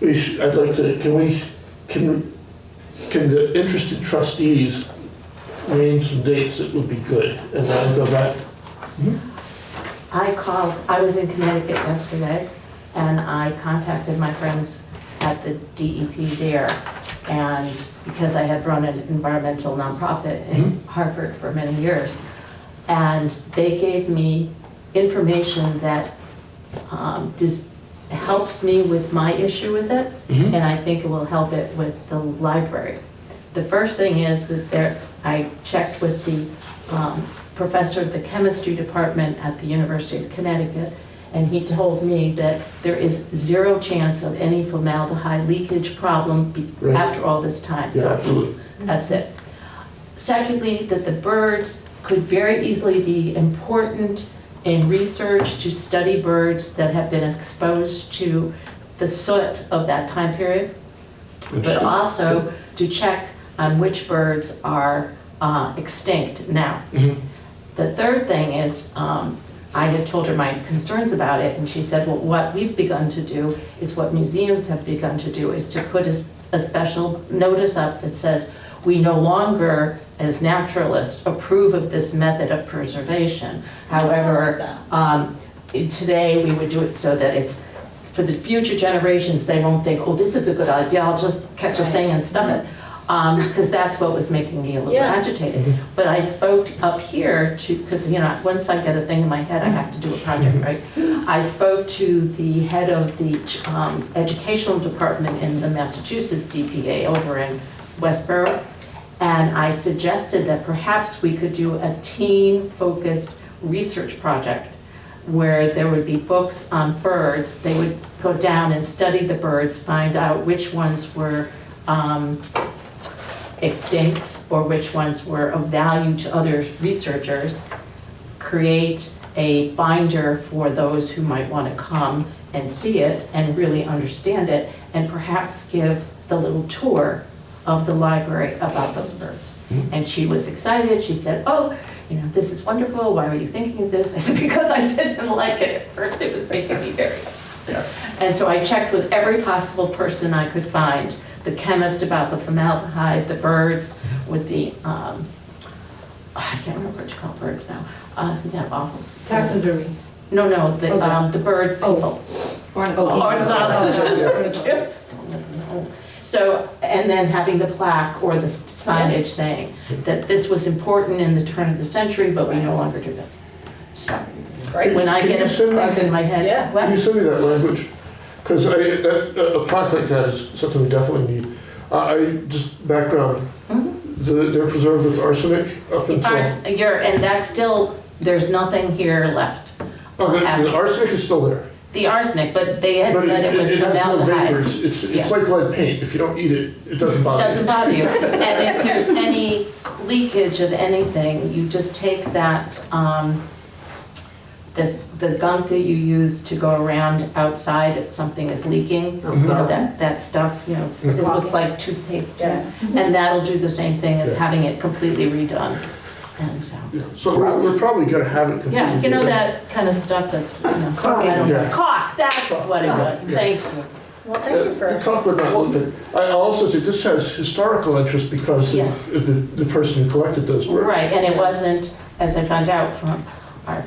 I'd like to, can the interested trustees name some dates that would be good, and then go back? I was in Connecticut yesterday, and I contacted my friends at the DEP there, and because I had run an environmental nonprofit in Hartford for many years, and they gave me information that helps me with my issue with it, and I think it will help it with the library. The first thing is that I checked with the professor of the chemistry department at the University of Connecticut, And he told me that there is 0 chance of any formaldehyde leakage problem Right. after all this time. Yeah, So absolutely. that's it. Secondly, that the birds could very easily be important in research to study birds that have been exposed to the soot of that time period, but also to check on which birds are extinct now. Mhm. The third thing is, I had told her my concerns about it, and she said, well, what we've begun to do is what museums have begun to do, is to put a special notice up that says, we no longer, as naturalists, approve of this method of preservation. However, today we would do it so that it's, for the future generations, they won't think, oh, this is a good idea, I'll just catch a thing and stuff it. Because that's what was making me a little agitated. But I spoke up here to, because, you know, once I get a thing in my head, I have to do a project, right? I spoke to the head of the educational department in the Massachusetts DPA over in Westborough, and I suggested that perhaps we could do a teen-focused research project where there would be books on birds. They would go down and study the birds, find out which ones were extinct or which ones were of value to other researchers, create a binder for those who might want to come and see it and really understand it, and perhaps give the little tour of the library about those birds. And she was excited. She said, oh, you know, this is wonderful. Why were you thinking of this? I said, because I didn't like it at first. It was making me very upset. And so I checked with every possible person I could find, the chemist about the formaldehyde, the birds with the, I can't remember what you call birds now. Isn't that awful? Taxidermy. No, the bird people. Ornithologists. So, and then having the plaque or the signage saying that this was important in the turn of the century, but we no longer do this. So, when I get a bug in my head, Yeah. Can you what? send me that language? Because a plaque like that is something we definitely need. Just background, they're preserved with arsenic up until... And that's still, there's nothing here left. Oh, the arsenic is still there. The arsenic, but they had But said it was has no formaldehyde. vapors. It's Yeah. like lead paint. If you don't eat it, it doesn't bother you. Doesn't bother you. And if there's any leakage of anything, you just take that, the gunk that you use to go around outside if something is leaking, you know, that stuff, you know, it looks like toothpaste too. Yeah. And that'll do the same thing as Yeah. having it completely redone. And so, Yeah. So we're probably gonna have it completely. yeah, you know redone. that kind of stuff that's, you know, I don't know. Yeah. Caulk, that's what it was. Yeah. Thank you. Well, thank you The for, cup would not look good. I also say this has historical interest because Yes. of the person who collected those birds. Right, and it wasn't, as I found out from our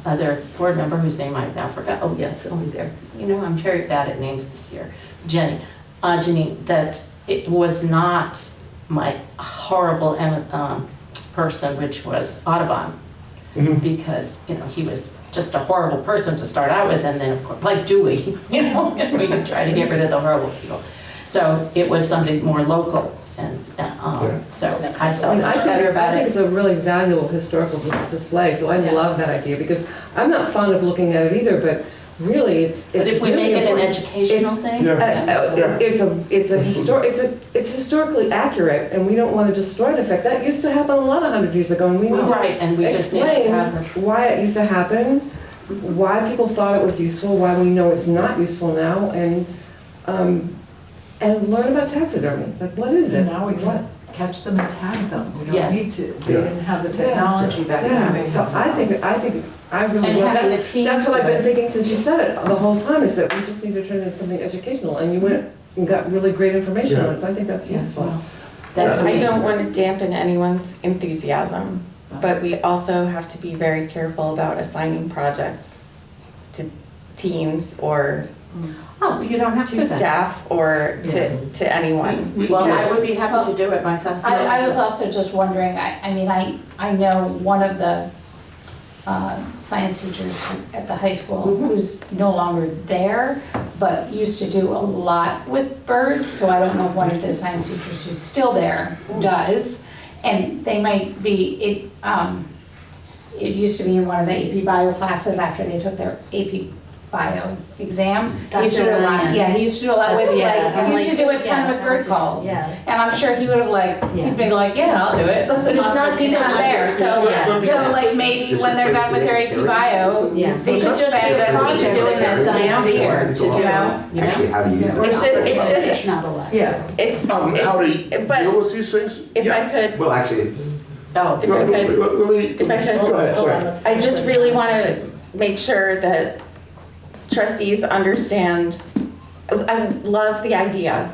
other board member, whose name I now forgot, oh yes, only there. You know, I'm very bad at names this year. Jenny, that it was not my horrible person, which was Audubon. Because, you know, he was just a horrible person to start out with, and then, of course, like Dewey, you know, we could try to get rid of the horrible people. So it was something more local, and so I felt I better about think it. it's a really valuable historical display, so I love that idea, because I'm not fond of looking at it either, but really, it's But if we really make it an important. educational thing, Yeah. It's historically accurate, and we don't want to destroy the fact. That used to happen a lot 100 years ago, and we need right, and we to just need to explain have why it used to happen, why people thought it was useful, why we know it's not useful now, and learn about taxidermy. Like, what is it? And now we can catch them and tag them. We don't Yes. need to. They Yeah. didn't have the technology back Yeah, then. so I really And love having that. the teams That's what I've do been it. thinking since you said it the whole time, is that we just need to turn it into something educational, and you went and got really great information on it, so I think that's useful. well, that's I me. don't want to dampen anyone's enthusiasm, but we also have to be very careful about assigning projects to teens or Oh, you don't have to to say. staff or to anyone. Well, I because- would be happy to do it myself. I was also just wondering, I mean, I know one of the science teachers at the high school who's no longer there, but used to do a lot with birds, so I don't know if one of the science teachers who's still there does. And they might be, it used to be in one of the AP Bio classes after they took their AP Bio exam. He used to do a lot, Ryan. yeah, he used to do a lot with, Yeah, like, he used to do a yeah, ton with bird calls. Yeah. And I'm sure he would have like, Yeah. he'd been like, yeah, I'll do it. So But he's not there, so, Yeah. so like maybe when they're done with their AP Bio, Yeah. they could spend that week doing that sign out here, to do. Actually, how to use it. It's It's not a lot. Yeah. It's, How to but deal with these things? if Yeah. I could, Well, actually, it's, Oh, if I could, Let me. if I could. Go ahead, Hold on, sorry. let's I finish just this really want conversation. to make sure that trustees understand, I love the idea,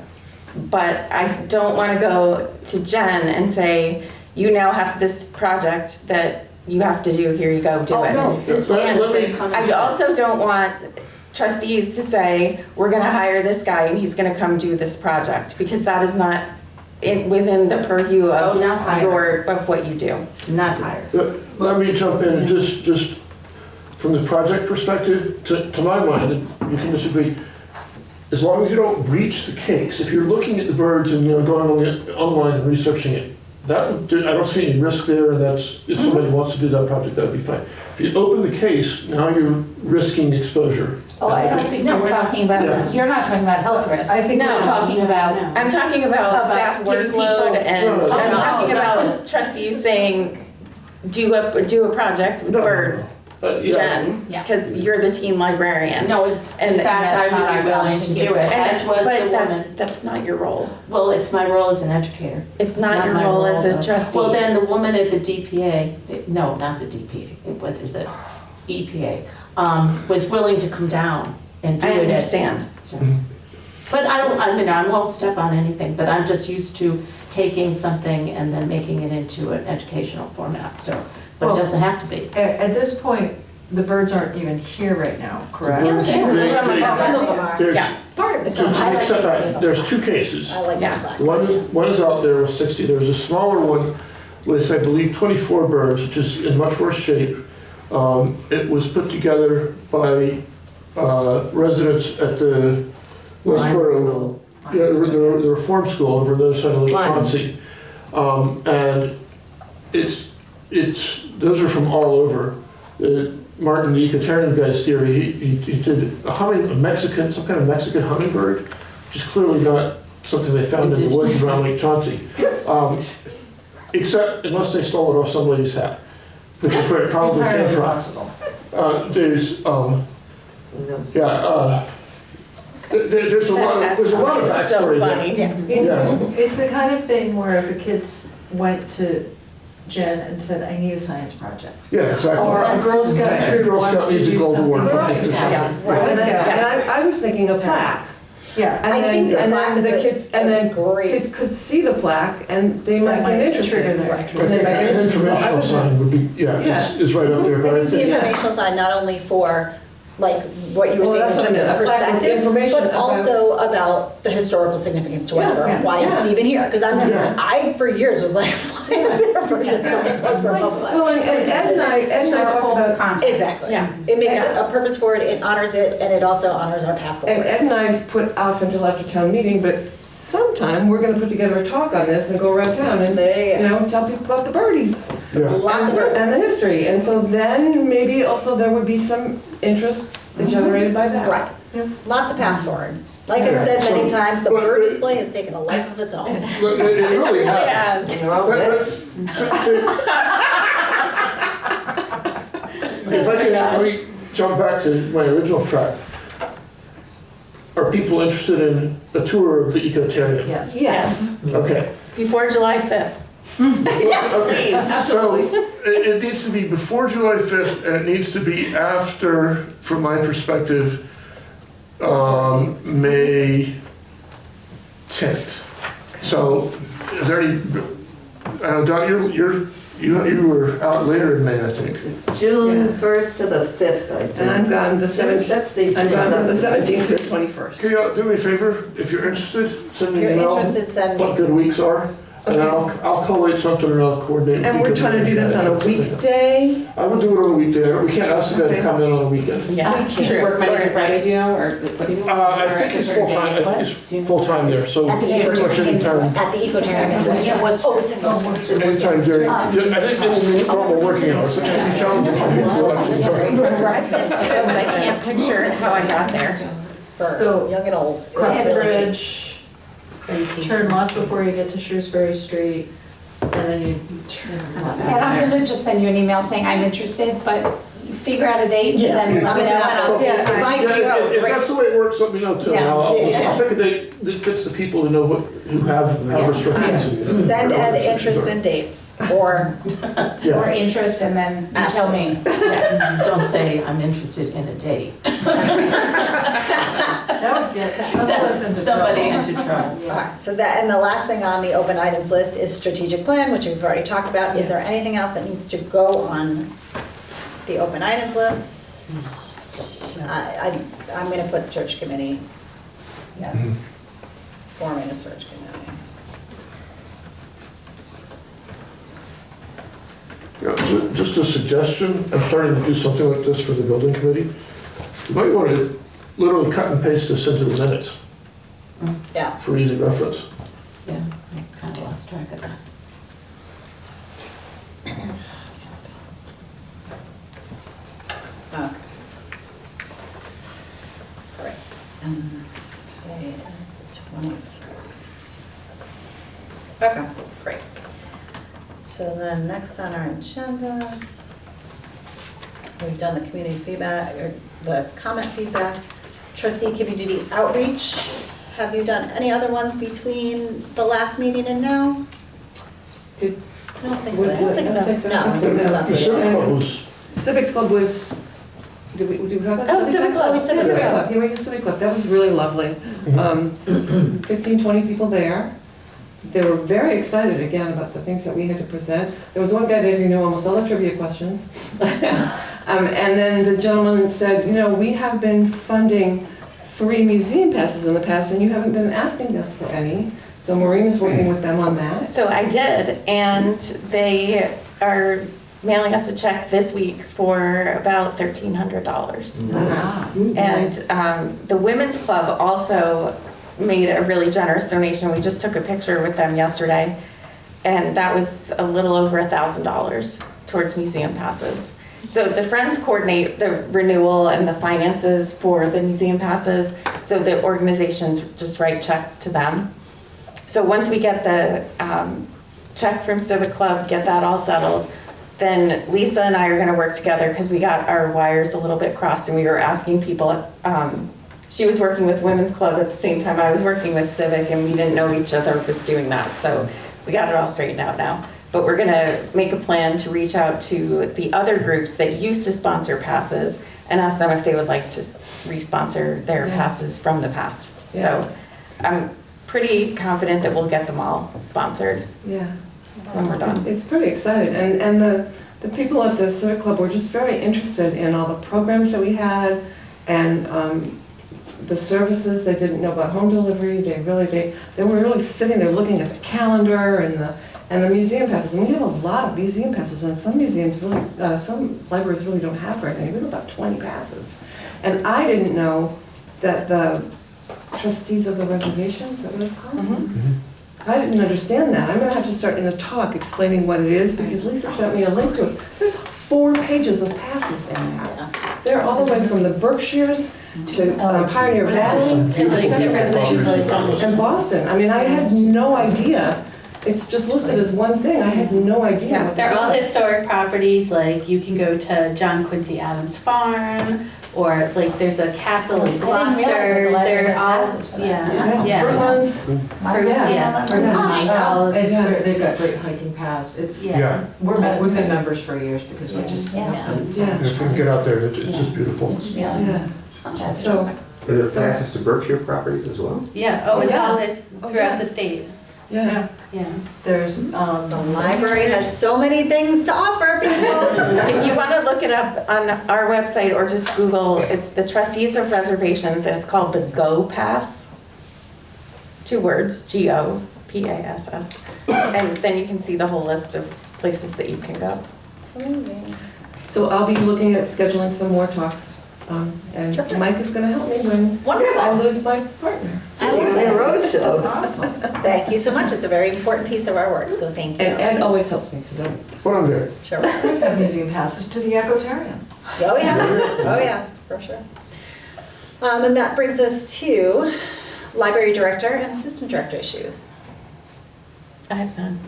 but I don't want to go to Jen and say, you now have this project that you have to do, here you go, do Oh, it. no, this Let was me- I also don't want trustees to say, we're gonna hire this guy and he's gonna come do this project, because that is not within the purview of Oh, not hire. of what you do. not hired. Let me jump in, and just from the project perspective, to my mind, and you can disagree, as long as you don't breach the case, if you're looking at the birds and going online and researching it, that would do, I don't see any risk there, and that's, if somebody wants to do that project, that would be fine. If you open the case, now you're risking exposure. Oh, I don't think No, we're we're not. talking about, Yeah. you're not talking about health risk. I think No. We're talking about, I'm talking about About staff giving workload people- and No, no, I'm no. talking No, no. about trustees saying, do a project with No. birds, Yeah. Jen, Yeah. because you're the teen librarian. No, it's, And in fact, that's not I our would be job willing to to give do it, it. as was the But woman. that's not your role. Well, it's my role as an educator. It's not your my role as a though. trustee. Well, then the woman at the DPA, no, not the DPA, what is it? EPA, was willing to come down and do I it. understand. But I won't step on anything, but I'm just used to taking something and then making it into an educational format, so, but Well- it doesn't have to be. At this point, the birds aren't even here right now, correct? The birds, Yeah, they- some of they- them Some of them are. There's, Yeah. Part of the so to company. accept that, there's two cases. I like Yeah. that. One is out there with 60, there's a smaller one with, I believe, 24 birds, which is in much worse shape. It was put together by residents at the Westborough, yeah, the Reform School over the other side of Lake Chauncey. And those are from all over. Martin, the ecotarian guy's theory, he did a Mexican, some kind of Mexican hummingbird, which is clearly not something they found in the woods around Lake Chauncey. Except, unless they stole it off some lady's hat, which is where it probably came Entirely from. possible. There's a lot of That was so backstory there. funny. Yeah. Yeah. It's the kind of thing where if a kid went to Jen and said, I need a science project. Yeah, exactly. Or a Girl Scout Okay. troop Girl wants Scout to needs to do go to something. work. Girl Yes. Scouts. Yes. Right. And Yes. I was thinking a plaque. Yeah. And I then, think the and plaque then is the a- kids, and then great- kids could see the plaque and they might That get might interested. trigger their Right. interest. They might get An interested. Well, I informational was- sign would be, is right up there, I but I think the think. informational side, not only for like what you were Well, saying in that's what I terms of meant, the a plaque with perspective, information but about- also about the historical significance to Westborough, yeah, why it's yeah. even here. Because Yeah. I for years was like, why is there a bird display in Westborough Public Well, Library? and Ed and I talked about, context. Exactly. Yeah. It makes Yeah. a purpose for it, it honors it, and it also honors our path and forward. Ed and I put off until after town meeting, but sometime we're gonna put together a talk on this and go around town and, There you you know, tell people about the birdies. Yeah. Lots of birds. And the history, and so then maybe also there would be some interest generated by that. Right. Lots of paths forward. Like I've said many times, the But- bird display has taken a life of its own. But it really has. Yes. If I can, let me jump back to my original track. Are people interested in a tour of the ecotarium? Yes. Yes. Okay. Before July 5th. Okay. So it needs to be before July 5th, and it needs to be after, from my perspective, May 10th. So is there any, I don't know, Dot, you were out later in May, I think. It's June 1st to the 5th, I think. And I'm gone the 17th. That's these I'm things gone from the up. 17th to the 21st. Can you do me a favor? If you're interested, send If me you're an email. interested, send What me. good weeks are. And I'll collate something and I'll coordinate. And we're trying to do this on a weekday? I would do it on a weekday. We can't ask the guy to come in on a weekend. Yeah. Does he work Monday to Friday, do you know, or? I think he's full-time, I think he's full-time there, so At the pretty much any time. At the Ecotech. Yeah, what's, oh, it's in Westborough. Anytime during, I think any normal working hours, which can be challenging for people to actually work. So I can't picture how I got there. For So- young and old. Cross the bridge, turn left before you get to Shrewsbury Street, and then you turn left. And I'm gonna just send you an email saying I'm interested, but you figure out a date, then let me know and I'll see. Yeah, if I Yeah, go, if that's the way it works, let me know too. And Yeah. I'll pick a date that fits the people who know who have restrictions. send Ed interest and dates, or Or interest, and then you tell me. Yeah, don't say I'm interested in a date. That would get some of us into Somebody trouble. into trouble. Alright, so that, and the last thing on the open items list is strategic plan, which we've already talked about. Is there anything else that needs to go on the open items list? I'm gonna put search committee, yes, forming a search committee. Yeah, just a suggestion, I'm starting to do something like this for the building committee. You might want to literally cut and paste this into the minutes Yeah, for easy reference. Yeah, I kind of lost track of that. okay. All right, today is the 21st. Okay, great. So then next on our agenda, we've done the community feedback, or the comment feedback, trustee community outreach. Have you done any other ones between the last meeting and now? Did- I don't think so. I don't think so. No. The Civic Club was, Civic Club was, did we have that? Oh, Civic Club, Civic Civic Club. Club, here we go, Civic Club, that was really lovely. 15, 20 people there. They were very excited again about the things that we had to present. There was one guy there who knew almost all the trivia questions. And then the gentleman said, you know, we have been funding 3 museum passes in the past and you haven't been asking us for any. So Maureen is working with them on that. So I did, and they are mailing us a check this week for about $1,300. And the Women's Club also made a really generous donation. We just took a picture with them yesterday, and that was a little over $1,000 towards museum passes. So the Friends coordinate the renewal and the finances for the museum passes, so the organizations just write checks to them. So once we get the check from Civic Club, get that all settled, then Lisa and I are gonna work together because we got our wires a little bit crossed and we were asking people, she was working with Women's Club at the same time I was working with Civic, and we didn't know each other was doing that. So we got it all straightened out now. But we're gonna make a plan to reach out to the other groups that used to sponsor passes and ask them if they would like to re-sponsor their passes from the past. So I'm pretty confident that we'll get them all sponsored Yeah. when we're done. It's pretty exciting, and the people at the Civic Club were just very interested in all the programs that we had, and the services. They didn't know about home delivery. They were really sitting there looking at the calendar and the museum passes. And we have a lot of museum passes, and some museums really, some libraries really don't have very many. We have about 20 passes, and I didn't know that the Trustees of the reservation, is that what it's called? I didn't understand that. I'm gonna have to start in the talk explaining what it is, because Lisa sent me a link to it. There's 4 pages of passes in there. They're all the way from the Berkshires to Pioneer Valley, and Boston. I mean, I had no idea. It's just listed as one thing. I had no idea. Yeah, what They're that all was. historic properties, like you can go to John Quincy Adams Farm, or like there's a castle in Gloucester. They're all, yeah. Fruitlands. They've got great hiking paths. It's, yeah, we've been members for years because we're just. Yeah. if we can get out there, it's just beautiful. Yeah. So, Are there passes to Berkshire properties as well? Yeah, oh, it's yeah. all, it's throughout the state, yeah. yeah. There's, The library has so many things to offer people. If you want to look it up on our website or just Google, it's the Trustees of Reservations, and it's called the Go Pass. 2 words, GO PASS. And then you can see the whole list of places that you can go. So I'll be looking at scheduling some more talks, and Terrific. Mike is gonna help me when Wonderful. I lose my partner. I love Their that. roadshow. Awesome. Thank you so much. It's a very important piece of our work, so thank you. And Ed always helps me, so don't. When I'm there. It's terrific. We have museum passes to the Ecotarium. Oh, yeah. Oh, yeah, for sure. And that brings us to library director and assistant director issues. I have none.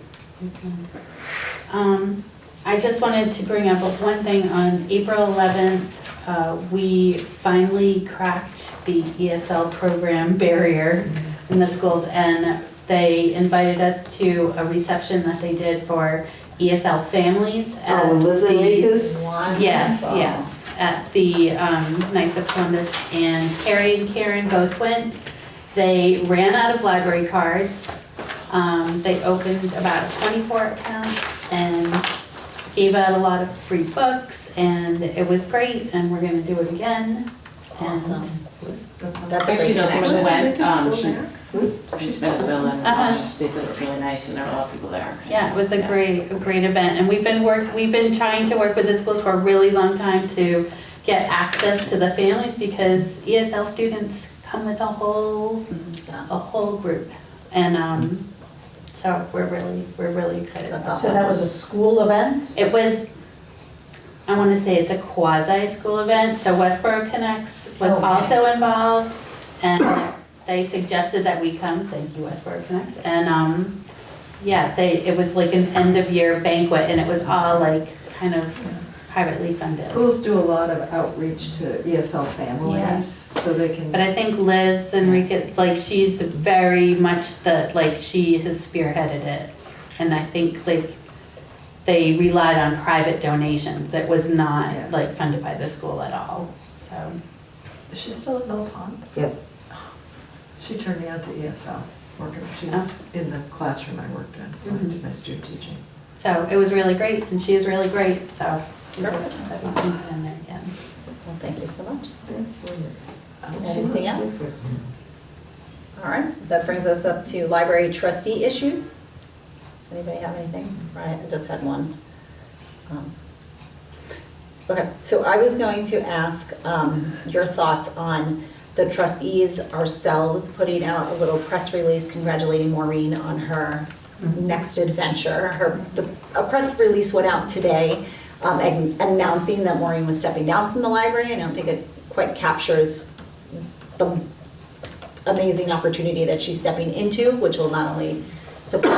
I just wanted to bring up one thing. On April 11th, we finally cracked the ESL program barrier in the schools, and they invited us to a reception that they did for ESL families. at Liz and the- Rika's? Yes, Wonderful. yes, at the Knights of Columbus, and Carrie and Karen both went. They ran out of library cards. They opened about 24 accounts and gave out a lot of free books, and it was great, and we're gonna do it again. And Awesome. it was- That's a Actually, great knows connection. someone who went, Still she's Venezuelan, Uh-huh. she stays it's really nice, and there are a lot of people there. Yeah, it was a Yes. great event, and we've been trying to work with the schools for a really long time to get access to the families, because ESL students come with a whole group, and so we're really excited That's about So it. that was a school event? It was, I want to say it's a quasi-school event, so Westborough Connects was Okay. also involved, and they suggested that we come, thank you Westborough Connects, and yeah, it was like an end-of-year banquet, and it was all like kind of privately funded. Schools do a lot of outreach to ESL families, Yes. so they can. But I think Liz Enriquez, like, she's very much she has spearheaded it. And I think, like, they relied on private donations. That was not, Yeah. like, funded by the school at all, so. Is she still at Mill Pond? Yes. She turned me on to ESL, working, she Oh. was in the classroom I worked in, when I did my student teaching. So it was really great, and she is really great, so. Perfect. That we can put in there again. Well, thank you so much. That's Anything else? All right, that brings us up to library trustee issues. Does anybody have anything? Right, I just had one. Okay, so I was going to ask your thoughts on the trustees ourselves putting out a little press release congratulating Maureen on her next adventure. A press release went out today announcing that Maureen was stepping down from the library. I don't think it quite captures the amazing opportunity that she's stepping into, which will not only support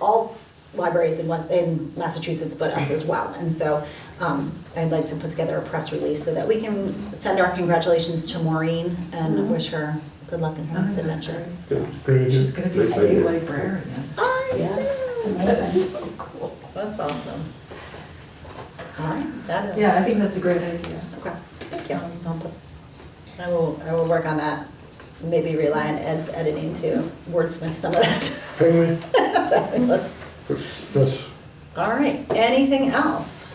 all libraries in Massachusetts, but us as well. And so I'd like to put together a press release so that we can send our congratulations to Maureen and wish her good luck in her next adventure. Great idea. She's gonna be Great state idea. librarian. Yes. It's That's amazing. so cool. That's awesome. All right, that is. Yeah, I think that's a great idea. Okay, thank you. I will work on that. Maybe rely on Ed's editing to wordsmith some of that. Anyway, Fabulous. that's, All right, anything else?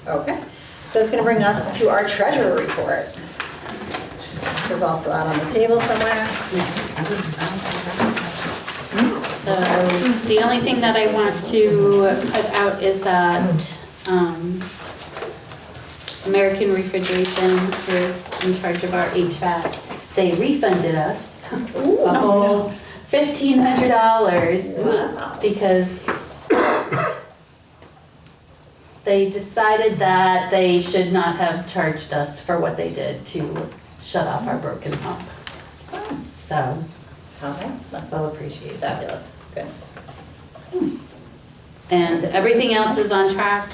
Okay, so it's gonna bring us to our treasurer report. Which is also out on the table somewhere. So the only thing that I want to put out is that American Refrigeration is in charge of our HVAC. They refunded us a whole $1,500 Wow. because they decided that they should not have charged us for what they did to shut off our broken pump. So Okay, we'll appreciate that. fabulous, good. And everything else is on track.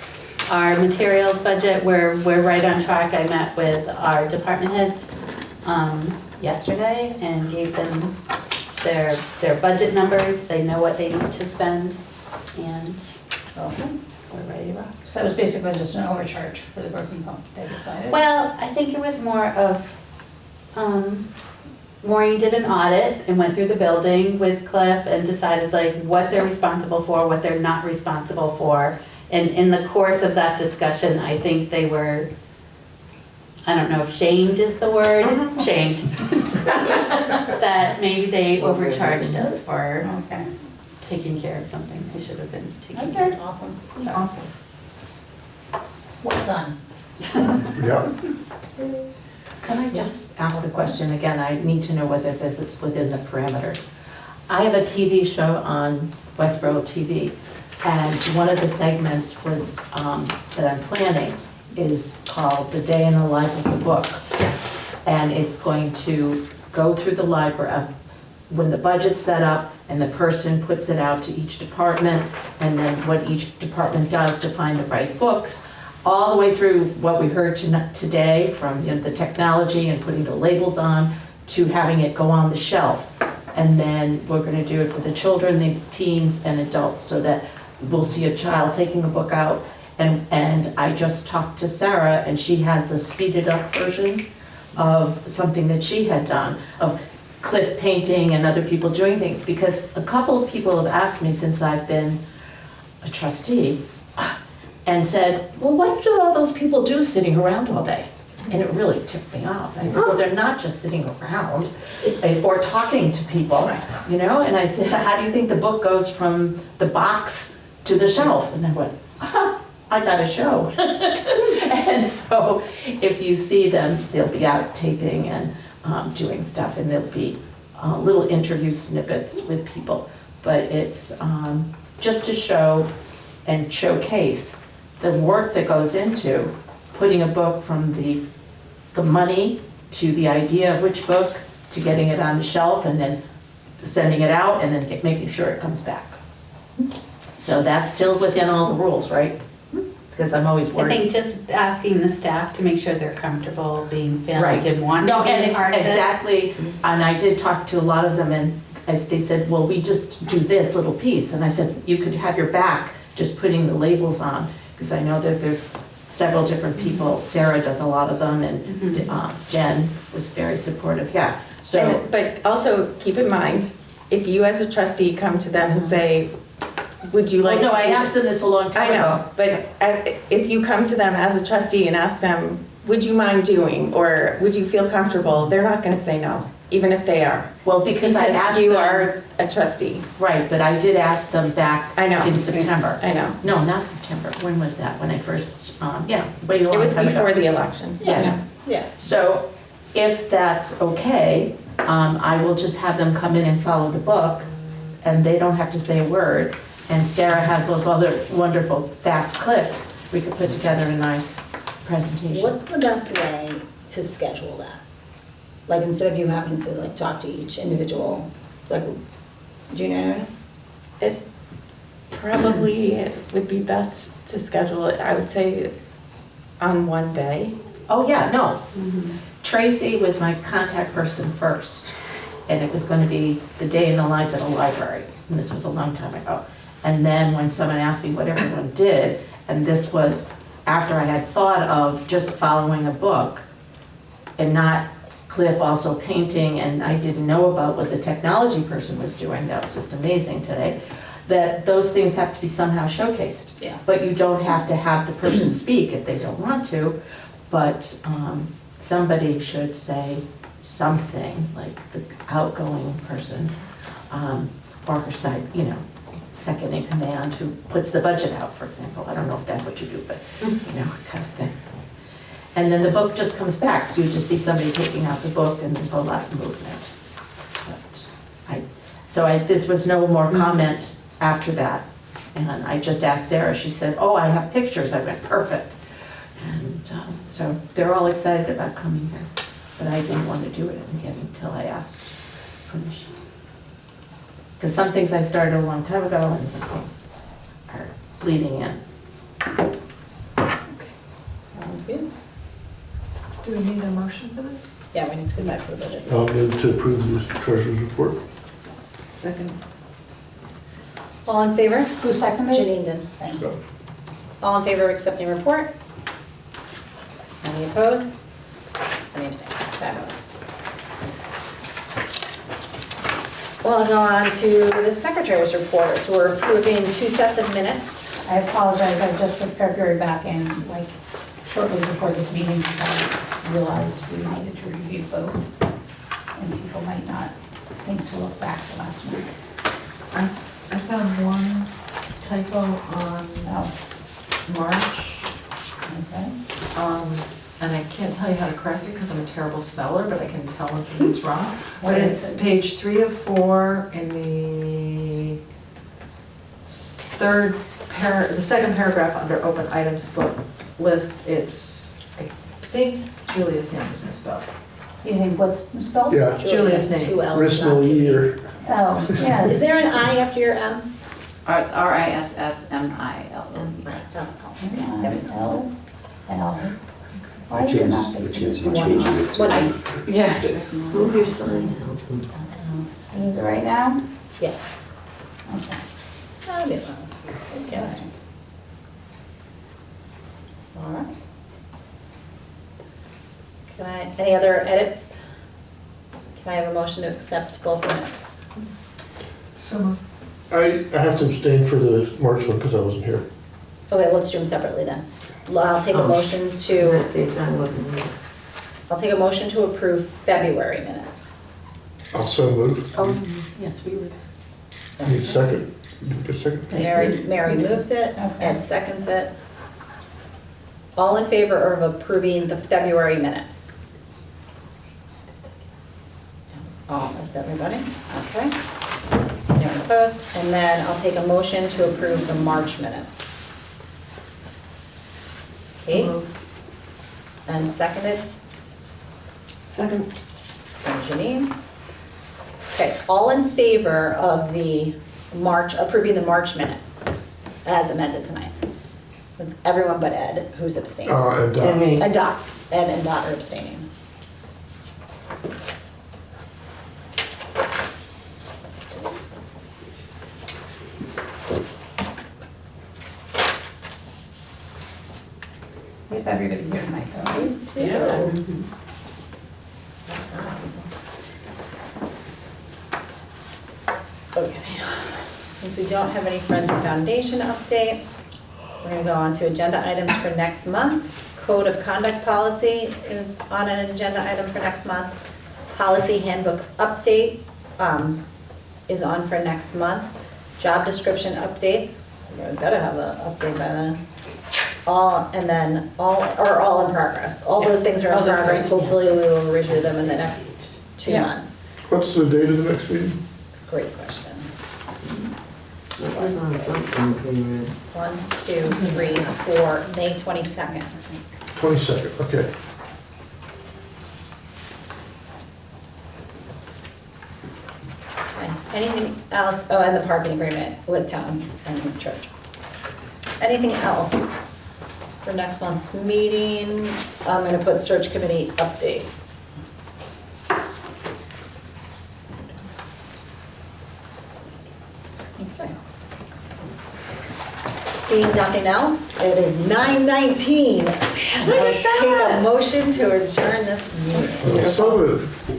Our materials budget, we're right on track. I met with our department heads yesterday and gave them their budget numbers. They know what they need to spend, and Okay. we're ready to rock. So it was basically just an overcharge for the broken pump, they decided? Well, I think it was more of, Maureen did an audit and went through the building with Cliff and decided like what they're responsible for, what they're not responsible for. And in the course of that discussion, I think they were, I don't know if shamed is the word, shamed. That maybe they overcharged us for Okay. taking care of something they should have been taking Okay. care of. Awesome. So- Awesome. Well done. Yeah. Can I just ask a question again? I need to know whether this is within the parameters. I have a TV show on Westborough TV, and one of the segments was, that I'm planning is called The Day in the Life of the Book. And it's going to go through the library, when the budget's set up, and the person puts it out to each department, and then what each department does to find the right books, all the way through what we heard today from the technology and putting the labels on, to having it go on the shelf. And then we're gonna do it for the children, the teens, and adults, so that we'll see a child taking a book out. And I just talked to Sarah, and she has a speeded up version of something that she had done, of cliff painting and other people doing things. Because a couple of people have asked me since I've been a trustee, and said, well, what do all those people do sitting around all day? And it really tipped me off. I said, well, they're not just sitting around or talking to people, you know? And I said, how do you think the book goes from the box to the shelf? And I went, I got a show. And so if you see them, they'll be out taping and doing stuff, and there'll be little interview snippets with people. But it's just to show and showcase the work that goes into putting a book from the money to the idea of which book to getting it on the shelf and then sending it out and then making sure it comes back. So that's still within all the rules, right? Because I'm always I worried. think just asking the staff to make sure they're comfortable being filmed Right. and want No, to be and a part of it. exactly, and I did talk to a lot of them, and as they said, well, we just do this little piece, and I said, you could have your back just putting the labels on, because I know that there's several different people. Sarah does a lot of them, and Jen was very supportive, yeah. So, And- But also keep in mind, if you as a trustee come to them and say, would you like to no, do? I asked them this a long time I ago. know, but if you come to them as a trustee and ask them, would you mind doing, or would you feel comfortable, they're not gonna say no, even if they are. Well, because I asked you them. are a trustee. Right, but I did ask them back I know. in September. I know. No, not September, when was that? When I first, way a long It was time ago. before the election. Yes. Yeah. So if that's okay, I will just have them come in and follow the book, and they don't have to say a word. And Sarah has those other wonderful fast clips. We could put together a nice presentation. What's the best way to schedule that? Like, instead of you having to like talk to each individual, like, do you know? It probably would be best to schedule it, I would say, on one day. Oh, yeah, no. Tracy was my contact person first, and it was going to be the day in the life at a library, and this was a long time ago. And then when someone asked me what everyone did, and this was after I had thought of just following a book and not Cliff also painting, and I didn't know about what the technology person was doing, that was just amazing today, that those things have to be somehow showcased. Yeah. But you don't have to have the person speak if they don't want to, but somebody should say something, like the outgoing person, or her side, second in command who puts the budget out, for example. I don't know if that's what you do, but, kind of thing. And then the book just comes back, so you just see somebody taking out the book and there's a lot of movement. But this was no more comment after that. And I just asked Sarah, she said, oh, I have pictures. I went, perfect. And so they're all excited about coming here. But I didn't want to do it again until I asked permission. Because some things I started a long time ago and some things are bleeding in. Sounds good. Do we need a motion for this? Yeah, we need to go back to the budget. I'll move to approve the treasurer's report. Second. All in favor? Who seconded? Janine did. Thank you. All in favor of accepting report? Any opposed? Any abstain? Fabulous. Well, I'll go on to the secretary's report. So we're approving 2 sets of minutes. I apologize, I just put February back in, like, shortly before this meeting, because I realized we needed to review both. And people might not think to look back to last week. I found one typo on March. Okay. And I can't tell you how to correct it because I'm a terrible speller, but I can tell when something's wrong. What But is it's it? page 3 of 4 in the the second paragraph under open items list. It's, I think Julia's name is misspelled. You think what's spelled? Yeah, Julia's name. 2 L's, not 2 Rismalier. E's. Oh, yes. Is there an I after your M? It's RISSMILLE. L. Why Which is it is, not which facing is, one? you're changing it to. What? Yeah. Move your sign out. Is it right now? Yes. Okay. Fabulous. Okay. All right. Any other edits? Can I have a motion to accept both minutes? So I have to abstain for the March one because I wasn't here. Okay, let's do them separately then. I'll take a Oh. motion In to, that case, I wasn't here. I'll take a motion to approve February minutes. Also move. Oh, yes, we were there. Need a second? Need a second? Mary moves it, Okay. Ed seconds it. All in favor of approving the February minutes? Oh, that's everybody? Okay. No one opposed? And then I'll take a motion to approve the March minutes. Kate? And seconded? Second. And Janine? Okay, all in favor of the approving the March minutes as amended tonight? It's everyone but Ed, who's abstaining. And me. And Dot, Ed and Dot are abstaining. We have everybody here tonight, though. Yeah. Okay, since we don't have any Friends of Foundation update, we're gonna go on to agenda items for next month. Code of Conduct Policy is on an agenda item for next month. Policy Handbook Update is on for next month. Job description updates, we gotta have an update by then. All in progress. All those things are in All those progress. things, yeah. Hopefully we will review them in the next 2 Yeah. months. What's the date of the next meeting? Great question. That was on something here. 1, 2, 3, 4, May 22nd. 22nd, okay. Okay. Anything else? Oh, and the parking agreement with town and church. Anything else for next month's meeting? I'm gonna put search committee update. Seeing nothing else, it is 9:19. I'll take a motion to adjourn this meeting. So moved.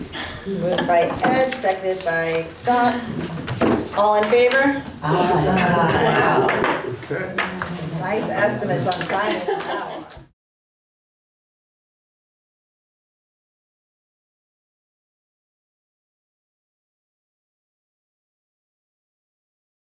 Moved by Ed, seconded by Dot. All in favor? Wow. Okay. Nice estimates on timing. Wow.